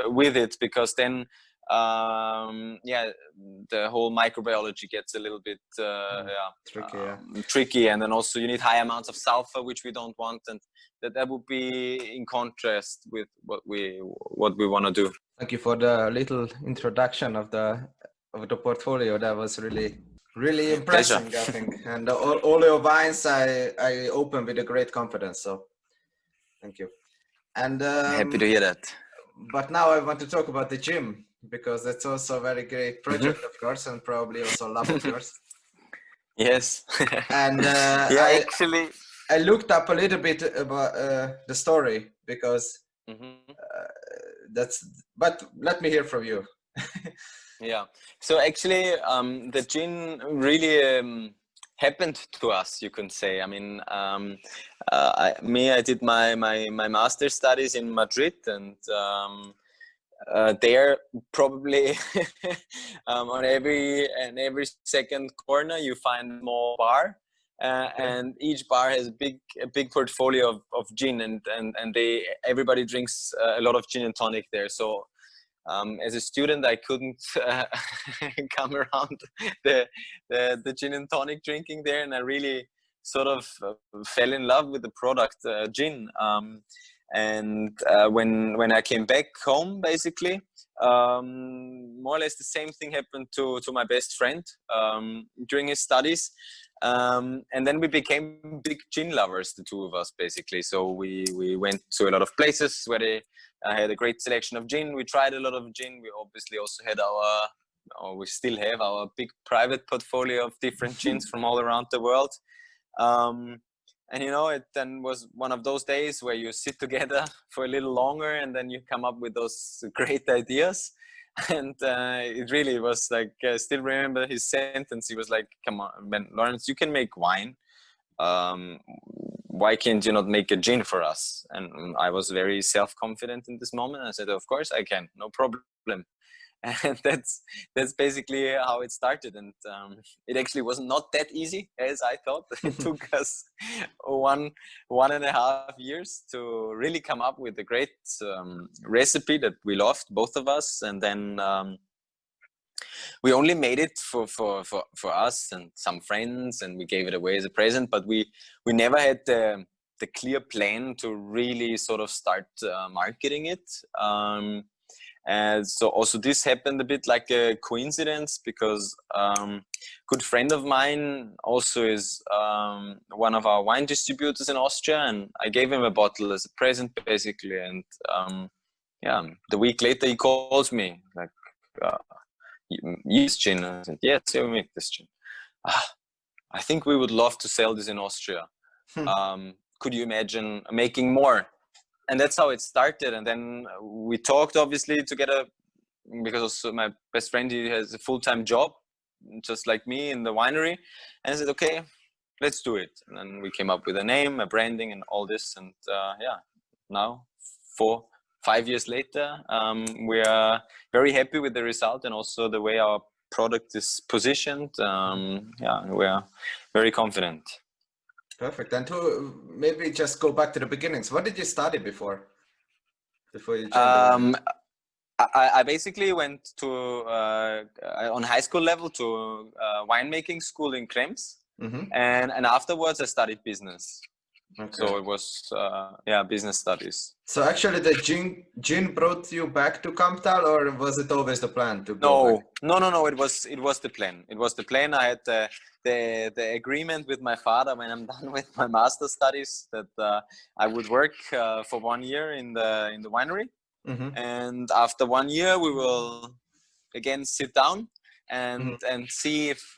with it, because then the whole microbiology gets a little bit tricky, and then also you need high amounts of sulfur, which we don't want, and that would be in contrast with what we want to do. Thank you for the little introduction of the portfolio. That was really impressive, I think. And all your wines I open with a great confidence. So thank you. And happy to hear that. But now I want to talk about the gym, because that's also a very great project, of course, and probably also love of yours. Yes. And actually, I looked up a little bit about the story, because but let me hear from you. Yeah. So actually, the gin really happened to us, you can say. I mean, I did my master's studies in Madrid, and there probably on every second corner you find a small bar, and each bar has a big portfolio of gin, and everybody drinks a lot of gin and tonic there. So as a student, I couldn't come around the gin and tonic drinking there, and I really sort of fell in love with the product gin. And when I came back home, basically, more or less the same thing happened to my best friend during his studies. And then we became big gin lovers, the two of us, basically. So we went to a lot of places where they had a great selection of gin. We tried a lot of gin. We obviously also had we still have our big private portfolio of different gins from all around the world. And you know, it then was one of those days where you sit together for a little longer, and then you come up with those great ideas. And it really was like, I still remember his sentence. He was like, come on, man, Lorenz, you can make wine, why can't you not make a gin for us? And I was very self-confident in this moment. I said, of course I can, no problem. And that's basically how it started. And it actually was not that easy as I thought. It took us 1.5 years to really come up with a great recipe that we loved, both of us. And then we only made it for us and some friends, and we gave it away as a present, but we never had the clear plan to really sort of start marketing it. And so also this happened a bit like a coincidence, because good friend of mine also is one of our wine distributors in Austria, and I gave him a bottle as a present basically. And the week later he calls me like, "Use gin?" I said, "Yes, we make this gin." I think we would love to sell this in Austria. Could you imagine making more? And that's how it started. And then we talked obviously together, because also my best friend, he has a full-time job just like me in the winery, and I said, okay, let's do it. And then we came up with a name, a branding, and all this. And now 4-5 years later, we are very happy with the result and also the way our product is positioned. We are very confident. Perfect. And to maybe just go back to the beginnings, what did you study before you joined? I basically went to on high school level to winemaking school in Krems, and afterwards I studied business. Okay. So it was business studies. So actually the gin brought you back to Kamptal, or was it always the plan to go back? No, it was the plan. It was the plan. I had the agreement with my father when I'm done with my master studies that I would work for 1 year in the winery. And after 1 year we will again sit down and see if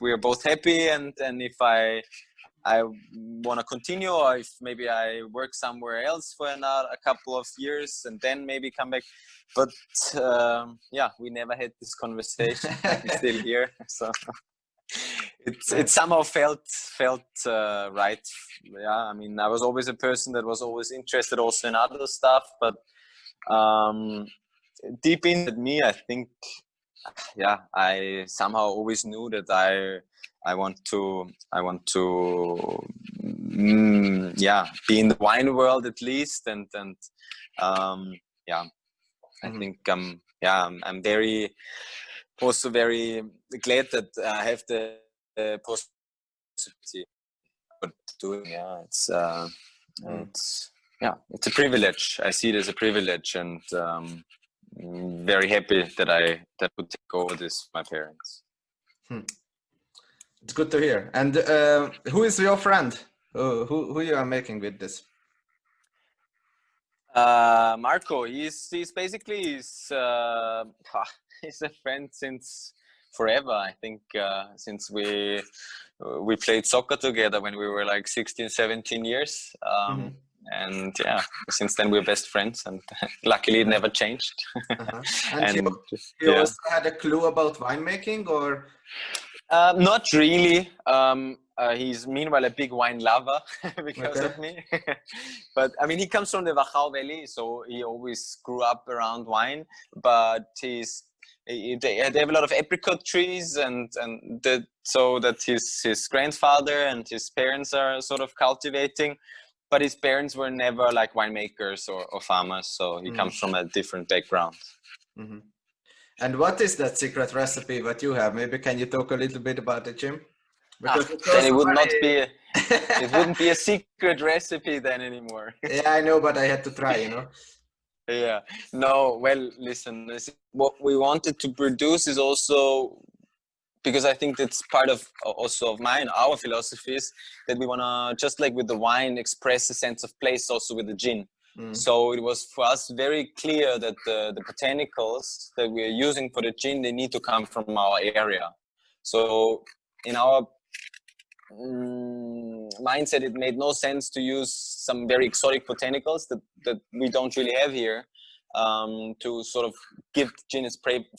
we are both happy, and if I want to continue, or if maybe I work somewhere else for a couple of years and then maybe come back. But we never had this conversation. I'm still here, so it somehow felt right. I mean, I was always a person that was always interested also in other stuff, but deep in me, I think, I somehow always knew that I want to be in the wine world at least, and I think I'm very glad that I have the possibility of doing. It's a privilege. I see it as a privilege, and very happy that I could take over this with my parents. It's good to hear. And who is your friend? Who you are making with this? Marco. He's basically he's a friend since forever. I think since we played soccer together when we were like 16-17 years. And since then we're best friends, and luckily it never changed. And you also had a clue about winemaking, or? Not really. He's meanwhile a big wine lover because of me. But I mean, he comes from the Wachau Valley, so he always grew up around wine. But they have a lot of apricot trees, so that his grandfather and his parents are sort of cultivating. But his parents were never like winemakers or farmers, so he comes from a different background. And what is that secret recipe that you have? Maybe can you talk a little bit about it, Jim? Because then it wouldn't be a secret recipe then anymore. Yeah, I know, but I had to try, Yeah. No, well, listen, what we wanted to produce is also, because I think that's part of also of our philosophies, that we want to, just like with the wine, express a sense of place also with the gin. So it was for us very clear that the botanicals that we are using for the gin, they need to come from our area. So in our mindset, it made no sense to use some very exotic botanicals that we don't really have here, to sort of give gin its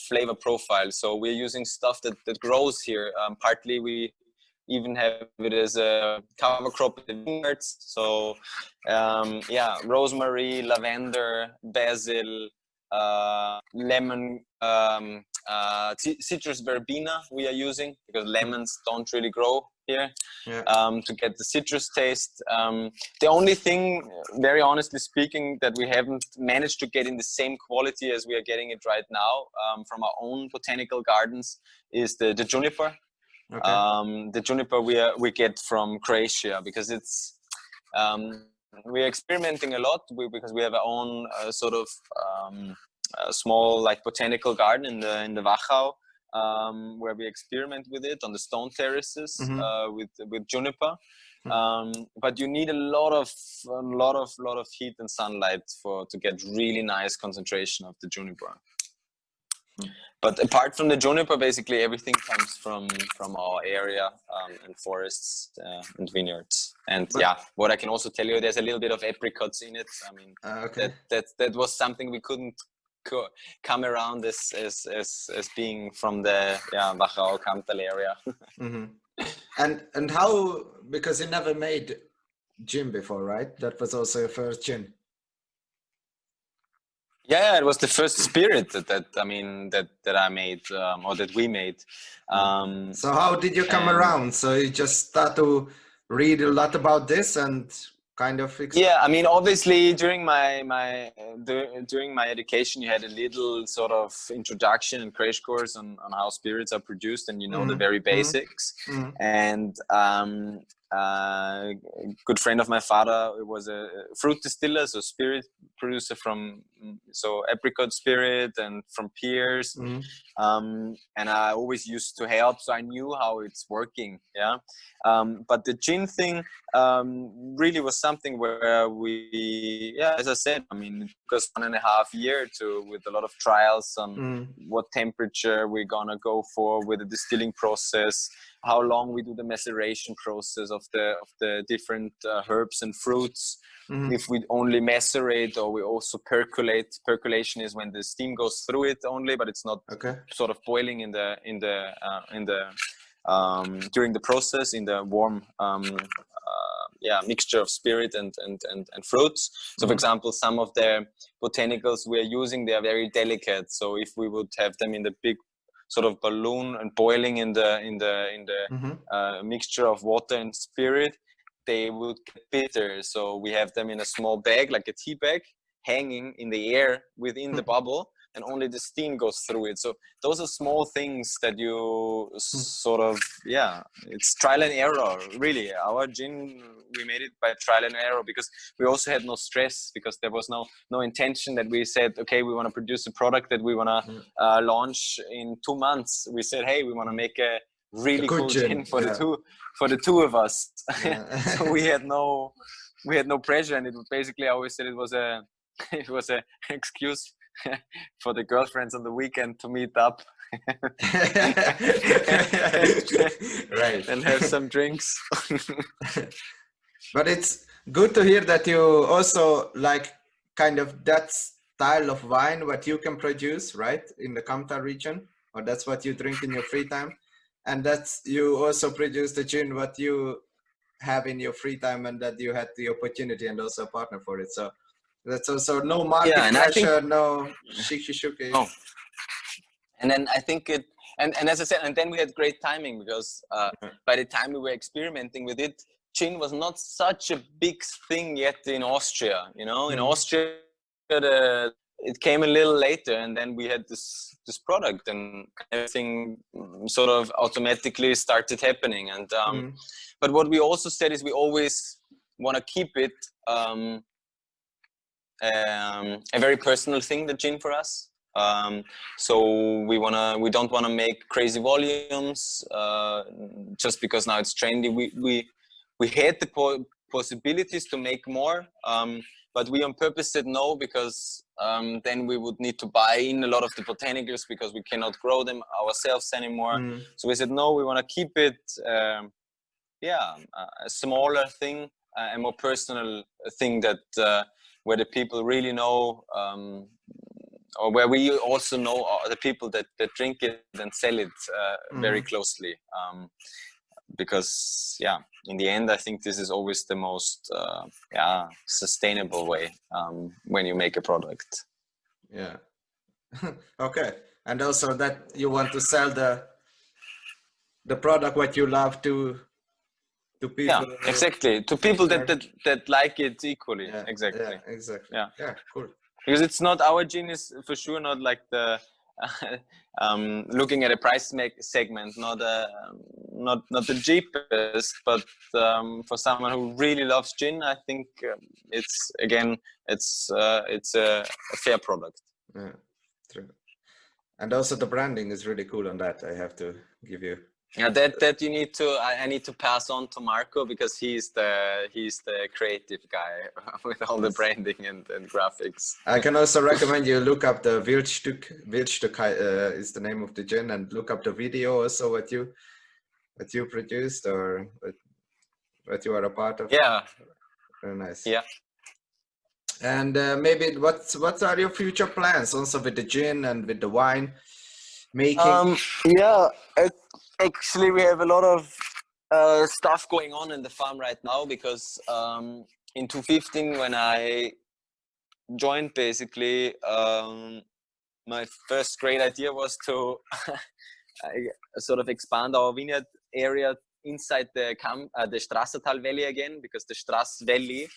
flavor profile. So we're using stuff that grows here. Partly we even have it as a cover crop in the vineyards. So rosemary, lavender, basil, lemon, citrus verbena we are using, because lemons don't really grow here, to get the citrus taste. The only thing, very honestly speaking, that we haven't managed to get in the same quality as we are getting it right now from our own botanical gardens is the juniper. The juniper we get from Croatia, because it's we're experimenting a lot because we have our own small like botanical garden in the Wachau, where we experiment with it on the stone terraces with juniper. But you need a lot of heat and sunlight to get really nice concentration of the juniper. But apart from the juniper, basically everything comes from our area and forests and vineyards. And what I can also tell you, there's a little bit of apricots in it. I mean, that was something we couldn't come around as being from the Wachau Kamptal area. And how, because you never made gin before, right? That was also your first gin. Yeah, it was the first spirit that I made or that we made. So how did you come around? So you just start to read a lot about this and kind of I mean, obviously during my education you had a little sort of introduction and crash course on how spirits are produced, and the very basics. And a good friend of my father was a fruit distiller, so spirit producer from apricot spirit and from pears. And I always used to help, so I knew how it's working. But the gin thing really was something where we, as I said, I mean, it took us 1.5 years with a lot of trials on what temperature we're gonna go for with the distilling process, how long we do the maceration process of the different herbs and fruits. If we only macerate or we also percolate. Percolation is when the steam goes through it only, but it's not sort of boiling in the during the process in the warm mixture of spirit and fruits. So for example, some of the botanicals we're using, they are very delicate. So if we would have them in the big sort of balloon and boiling in the mixture of water and spirit, they would get bitter. So we have them in a small bag, like a tea bag, hanging in the air within the bubble, and only the steam goes through it. So those are small things that you sort of, it's trial and error, really. Our gin, we made it by trial and error, because we also had no stress, because there was no intention that we said, okay, we want to produce a product that we want to launch in 2 months. We said, hey, we want to make a really cool gin for the two of us. So we had no pressure, and it basically, I always said it was a excuse for the girlfriends on the weekend to meet up and have some drinks. But it's good to hear that you also like kind of that style of wine what you can produce, right, in the Kamptal region, or that's what you drink in your free time, and that's you also produce the gin what you have in your free time, and that you had the opportunity and also a partner for it. So that's also no market pressure, no shuki. Oh. And then I think it, and as I said, and then we had great timing, because by the time we were experimenting with it, gin was not such a big thing yet in Austria. In Austria, it came a little later, and then we had this product, and everything sort of automatically started happening. And but what we also said is we always want to keep it a very personal thing, the gin, for us. So we don't want to make crazy volumes just because now it's trendy. We had the possibilities to make more, but we on purpose said no, because then we would need to buy in a lot of the botanicals, because we cannot grow them ourselves anymore. So we said no, we want to keep it a smaller thing, a more personal thing, that where the people really know, or where we also know the people that drink it and sell it very closely. because in the end, I think this is always the most sustainable way when you make a product. Yeah. Okay. And also that you want to sell the product what you love to people. Yeah, exactly. To people that like it equally. Yeah, exactly. Yeah, exactly. Yeah. Yeah, cool. Because it's not, our gin is for sure not like the looking at a price segment, not the cheapest, but for someone who really loves gin, I think it's a fair product. Yeah, true. And also the branding is really cool on that. I have to give you. Yeah, that you need to. I need to pass on to Marco, because he's the creative guy with all the branding and graphics. I can also recommend you look up the Wildstück. Wildstück is the name of the gin, and look up the video also what you produced or what you are a part of. Yeah. Very nice. Yeah. And maybe what are your future plans also with the gin and with the wine making? Actually, we have a lot of stuff going on in the farm right now, because in 2015, when I joined, basically, my first great idea was to sort of expand our vineyard area inside the Strassertal Valley again, because the Strass Valley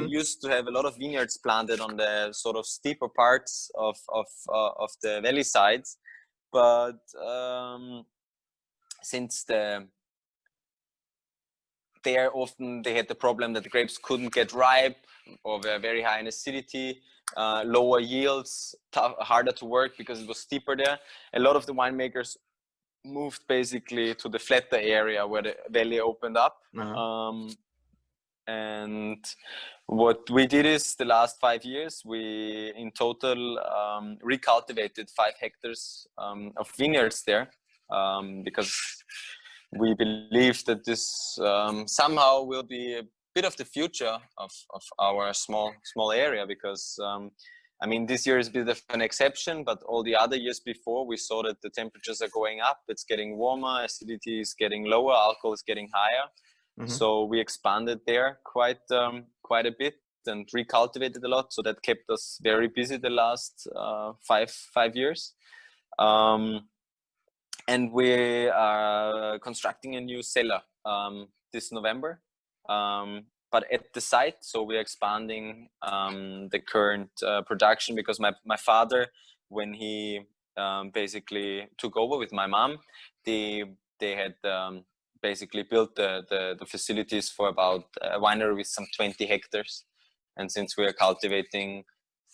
used to have a lot of vineyards planted on the sort of steeper parts of the valley sides, but since they had the problem that the grapes couldn't get ripe, or were very high in acidity, lower yields, harder to work because it was steeper there. A lot of the winemakers moved basically to the flatter area where the valley opened up. And what we did is, the last 5 years, we in total recultivated 5 hectares of vineyards there, because we believe that this somehow will be a bit of the future of our small area, because I mean, this year is a bit of an exception, but all the other years before, we saw that the temperatures are going up, it's getting warmer, acidity is getting lower, alcohol is getting higher. So we expanded there quite a bit and recultivated a lot, so that kept us very busy the last 5 years. And we are constructing a new cellar this November, but at the site. So we're expanding the current production, because my father, when he basically took over with my mom, they had basically built the facilities for about a winery with some 20 hectares. And since we are cultivating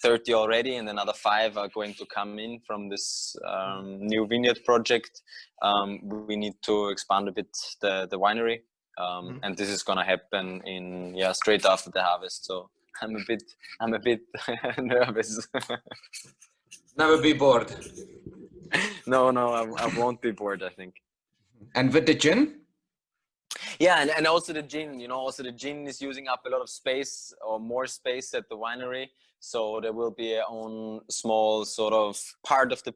30 already, and another 5 are going to come in from this new vineyard project, we need to expand a bit the winery, and this is going to happen in straight after the harvest. So I'm a bit nervous. Never be bored. No, I won't be bored, I think. And with the gin? Yeah, and also the gin, also the gin is using up a lot of space, or more space at the winery. So there will be a own small sort of part of the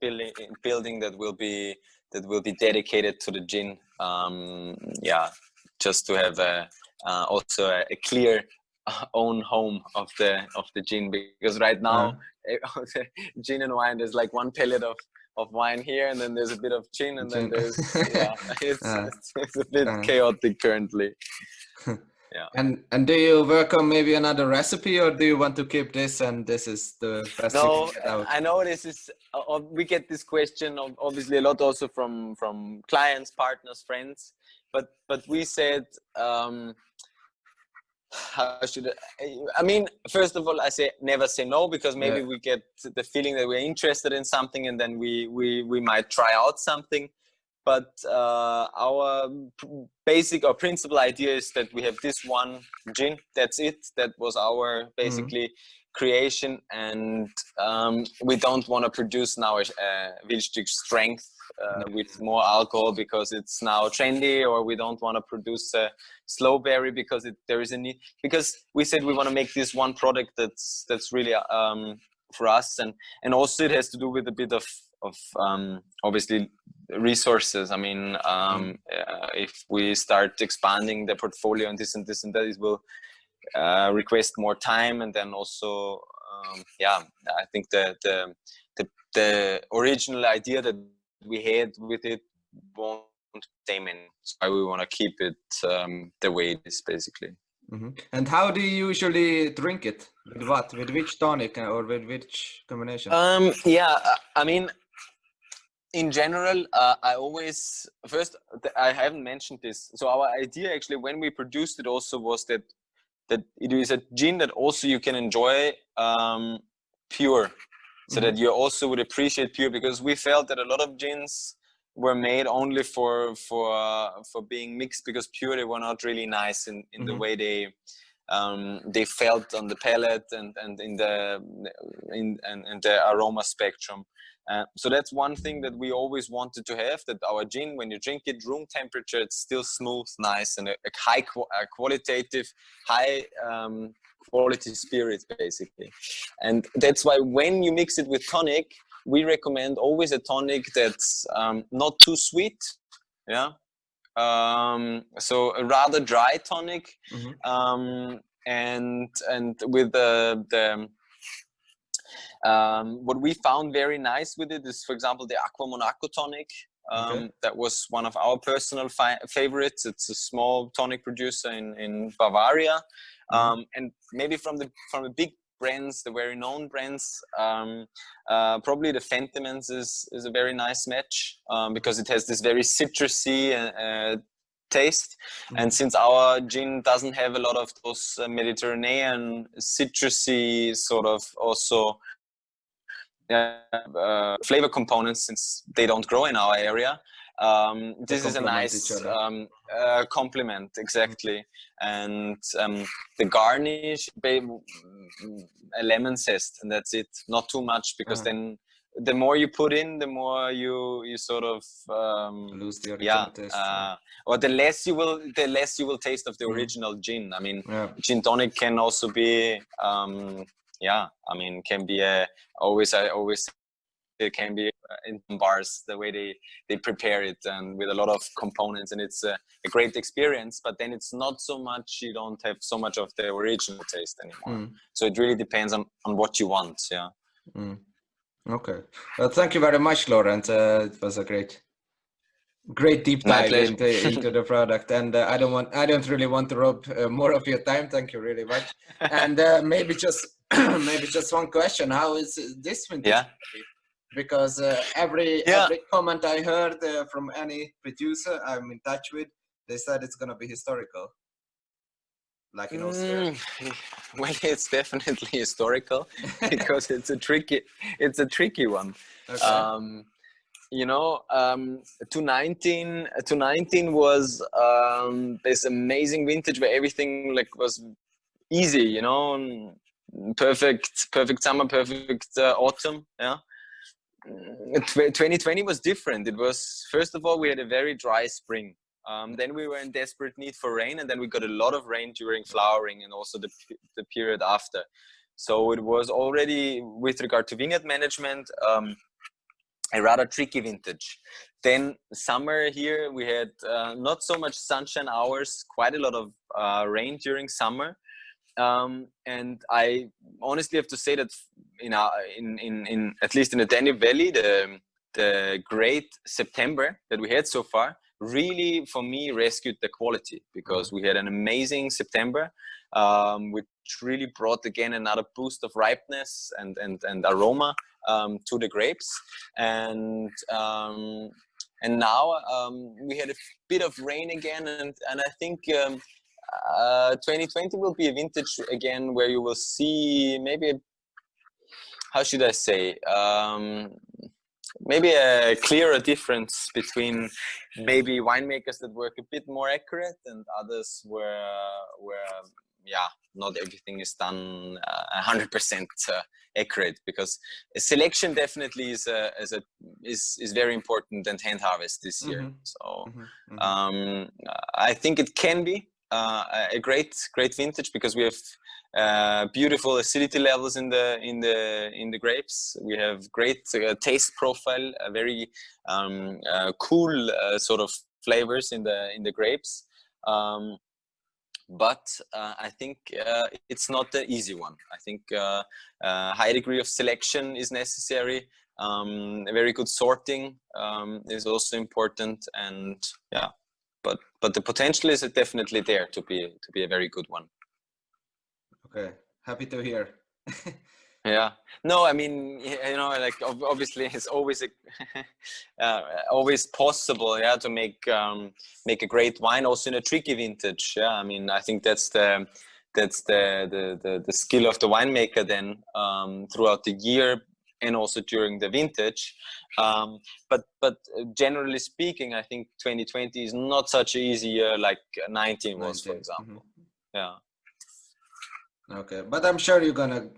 building that will be dedicated to the gin. Just to have also a clear own home of the gin, because right now gin and wine, there's like one pellet of wine here, and then there's a bit of gin, and then there's it's a bit chaotic currently. Yeah. And do you work on maybe another recipe, or do you want to keep this and this is the best? No, I know this is we get this question obviously a lot also from clients, partners, friends, but we said how should I mean, first of all, I say never say no, because maybe we get the feeling that we're interested in something, and then we might try out something. But our basic or principal idea is that we have this one gin. That's it. That was our basically creation, and we don't want to produce now a Wildstück strength with more alcohol because it's now trendy, or we don't want to produce a slow berry because there is a need. Because we said we want to make this one product that's really for us, and also it has to do with a bit of obviously resources. I mean, if we start expanding the portfolio and this and that, it will request more time. And then also, I think the original idea that we had with it won't stay in. So we want to keep it the way it is, basically. Mm-hmm. And how do you usually drink it? With what? With which tonic or with which combination? I mean, in general, I haven't mentioned this. So our idea actually, when we produced it, also was that it is a gin that also you can enjoy pure, so that you also would appreciate pure, because we felt that a lot of gins were made only for being mixed, because pure, they were not really nice in the way they felt on the palate and in the aroma spectrum. So that's one thing that we always wanted to have, that our gin, when you drink it room temperature, it's still smooth, nice, and a qualitative, high quality spirit, basically. And that's why when you mix it with tonic, we recommend always a tonic that's not too sweet, so a rather dry tonic, and with what we found very nice with it is, for example, the Aqua Monaco tonic. That was one of our personal favorites. It's a small tonic producer in Bavaria, and maybe from the big brands, the very known brands, probably the Fentimans is a very nice match, because it has this very citrusy taste, and since our gin doesn't have a lot of those Mediterranean citrusy sort of also flavor components, since they don't grow in our area, this is a nice complement, exactly. And the garnish, a lemon zest, and that's it, not too much, because then the more you put in, the more you sort of lose the original taste, or the less you will taste of the original gin. I mean, gin tonic can also be can be it can be in bars, the way they prepare it, and with a lot of components, and it's a great experience, but then it's not so much, you don't have so much of the original taste anymore. So it really depends on what you want. Okay, well, thank you very much, Laurent. It was a great deep dive into the product, and I don't really want to rob more of your time. Thank you really much. And maybe just one question: how is this vintage? Because every comment I heard from any producer I'm in touch with, they said it's gonna be historical, like in Austria. Well, it's definitely historical, because it's a tricky one. Okay. 2019 was this amazing vintage where everything was easy, perfect summer, perfect autumn. 2020 was different. It was, first of all, we had a very dry spring. Then we were in desperate need for rain, and then we got a lot of rain during flowering and also the period after. So it was already, with regard to vineyard management, a rather tricky vintage. Then summer here, we had not so much sunshine hours, quite a lot of rain during summer. And I honestly have to say that in at least in the Danube Valley, the great September that we had so far really, for me, rescued the quality, because we had an amazing September, which really brought again another boost of ripeness and aroma to the grapes. And now we had a bit of rain again, and I think 2020 will be a vintage again where you will see maybe, how should I say, maybe a clearer difference between maybe winemakers that work a bit more accurate and others where not everything is done 100% accurate, because selection definitely is very important, and hand harvest this year. So I think it can be a great vintage, because we have beautiful acidity levels in the grapes. We have great taste profile, a very cool sort of flavors in the grapes. But I think it's not an easy one. I think a high degree of selection is necessary. A very good sorting is also important, and yeah, but the potential is definitely there to be a very good one. Okay, happy to hear. Yeah, no, I mean, like obviously it's always always possible, yeah, to make a great wine also in a tricky vintage. Yeah, I mean, I think that's the skill of the winemaker then throughout the year and also during the vintage. But generally speaking, I think 2020 is not such an easy year like 19 was, for example. Yeah. Okay, but I'm sure you're gonna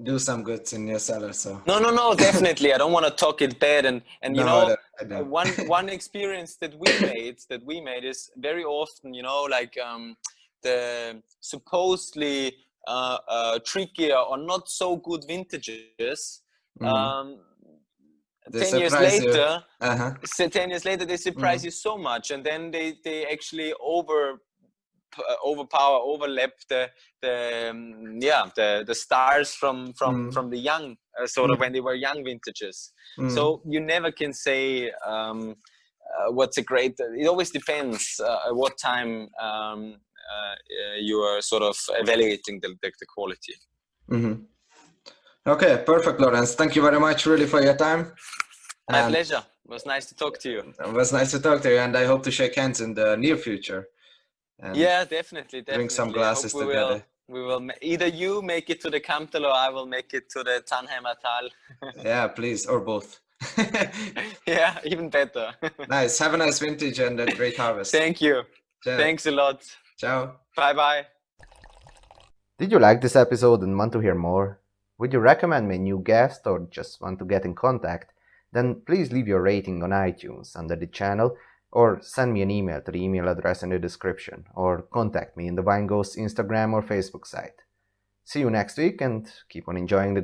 do some goods in your cellar, so no, definitely. I don't want to talk it bad, and no, I don't. one experience that we made is very often, like the supposedly trickier or not so good vintages. 10 years later, 10 years later, they surprise you so much, and then they actually overlap the stars from the young sort of when they were young vintages. So you never can say what's a great. It always depends at what time you are sort of evaluating the quality. Okay, perfect, Lorenz. Thank you very much, really, for your time. My pleasure. It was nice to talk to you. It was nice to talk to you, and I hope to shake hands in the near future. Yeah, definitely. Drink some glasses together. We will either you make it to the Kamptal or I will make it to the Tannheimer Tal. Yeah, please, or both. Yeah, even better. Nice. Have a nice vintage and a great harvest. Thank you. Ciao. Thanks a lot. Ciao. Bye-bye. Did you like this episode and want to hear more? Would you recommend me a new guest or just want to get in contact? Then please leave your rating on iTunes under the channel, or send me an email to the email address in the description, or contact me in the wineghosts Instagram or Facebook site. See you next week and keep on enjoying the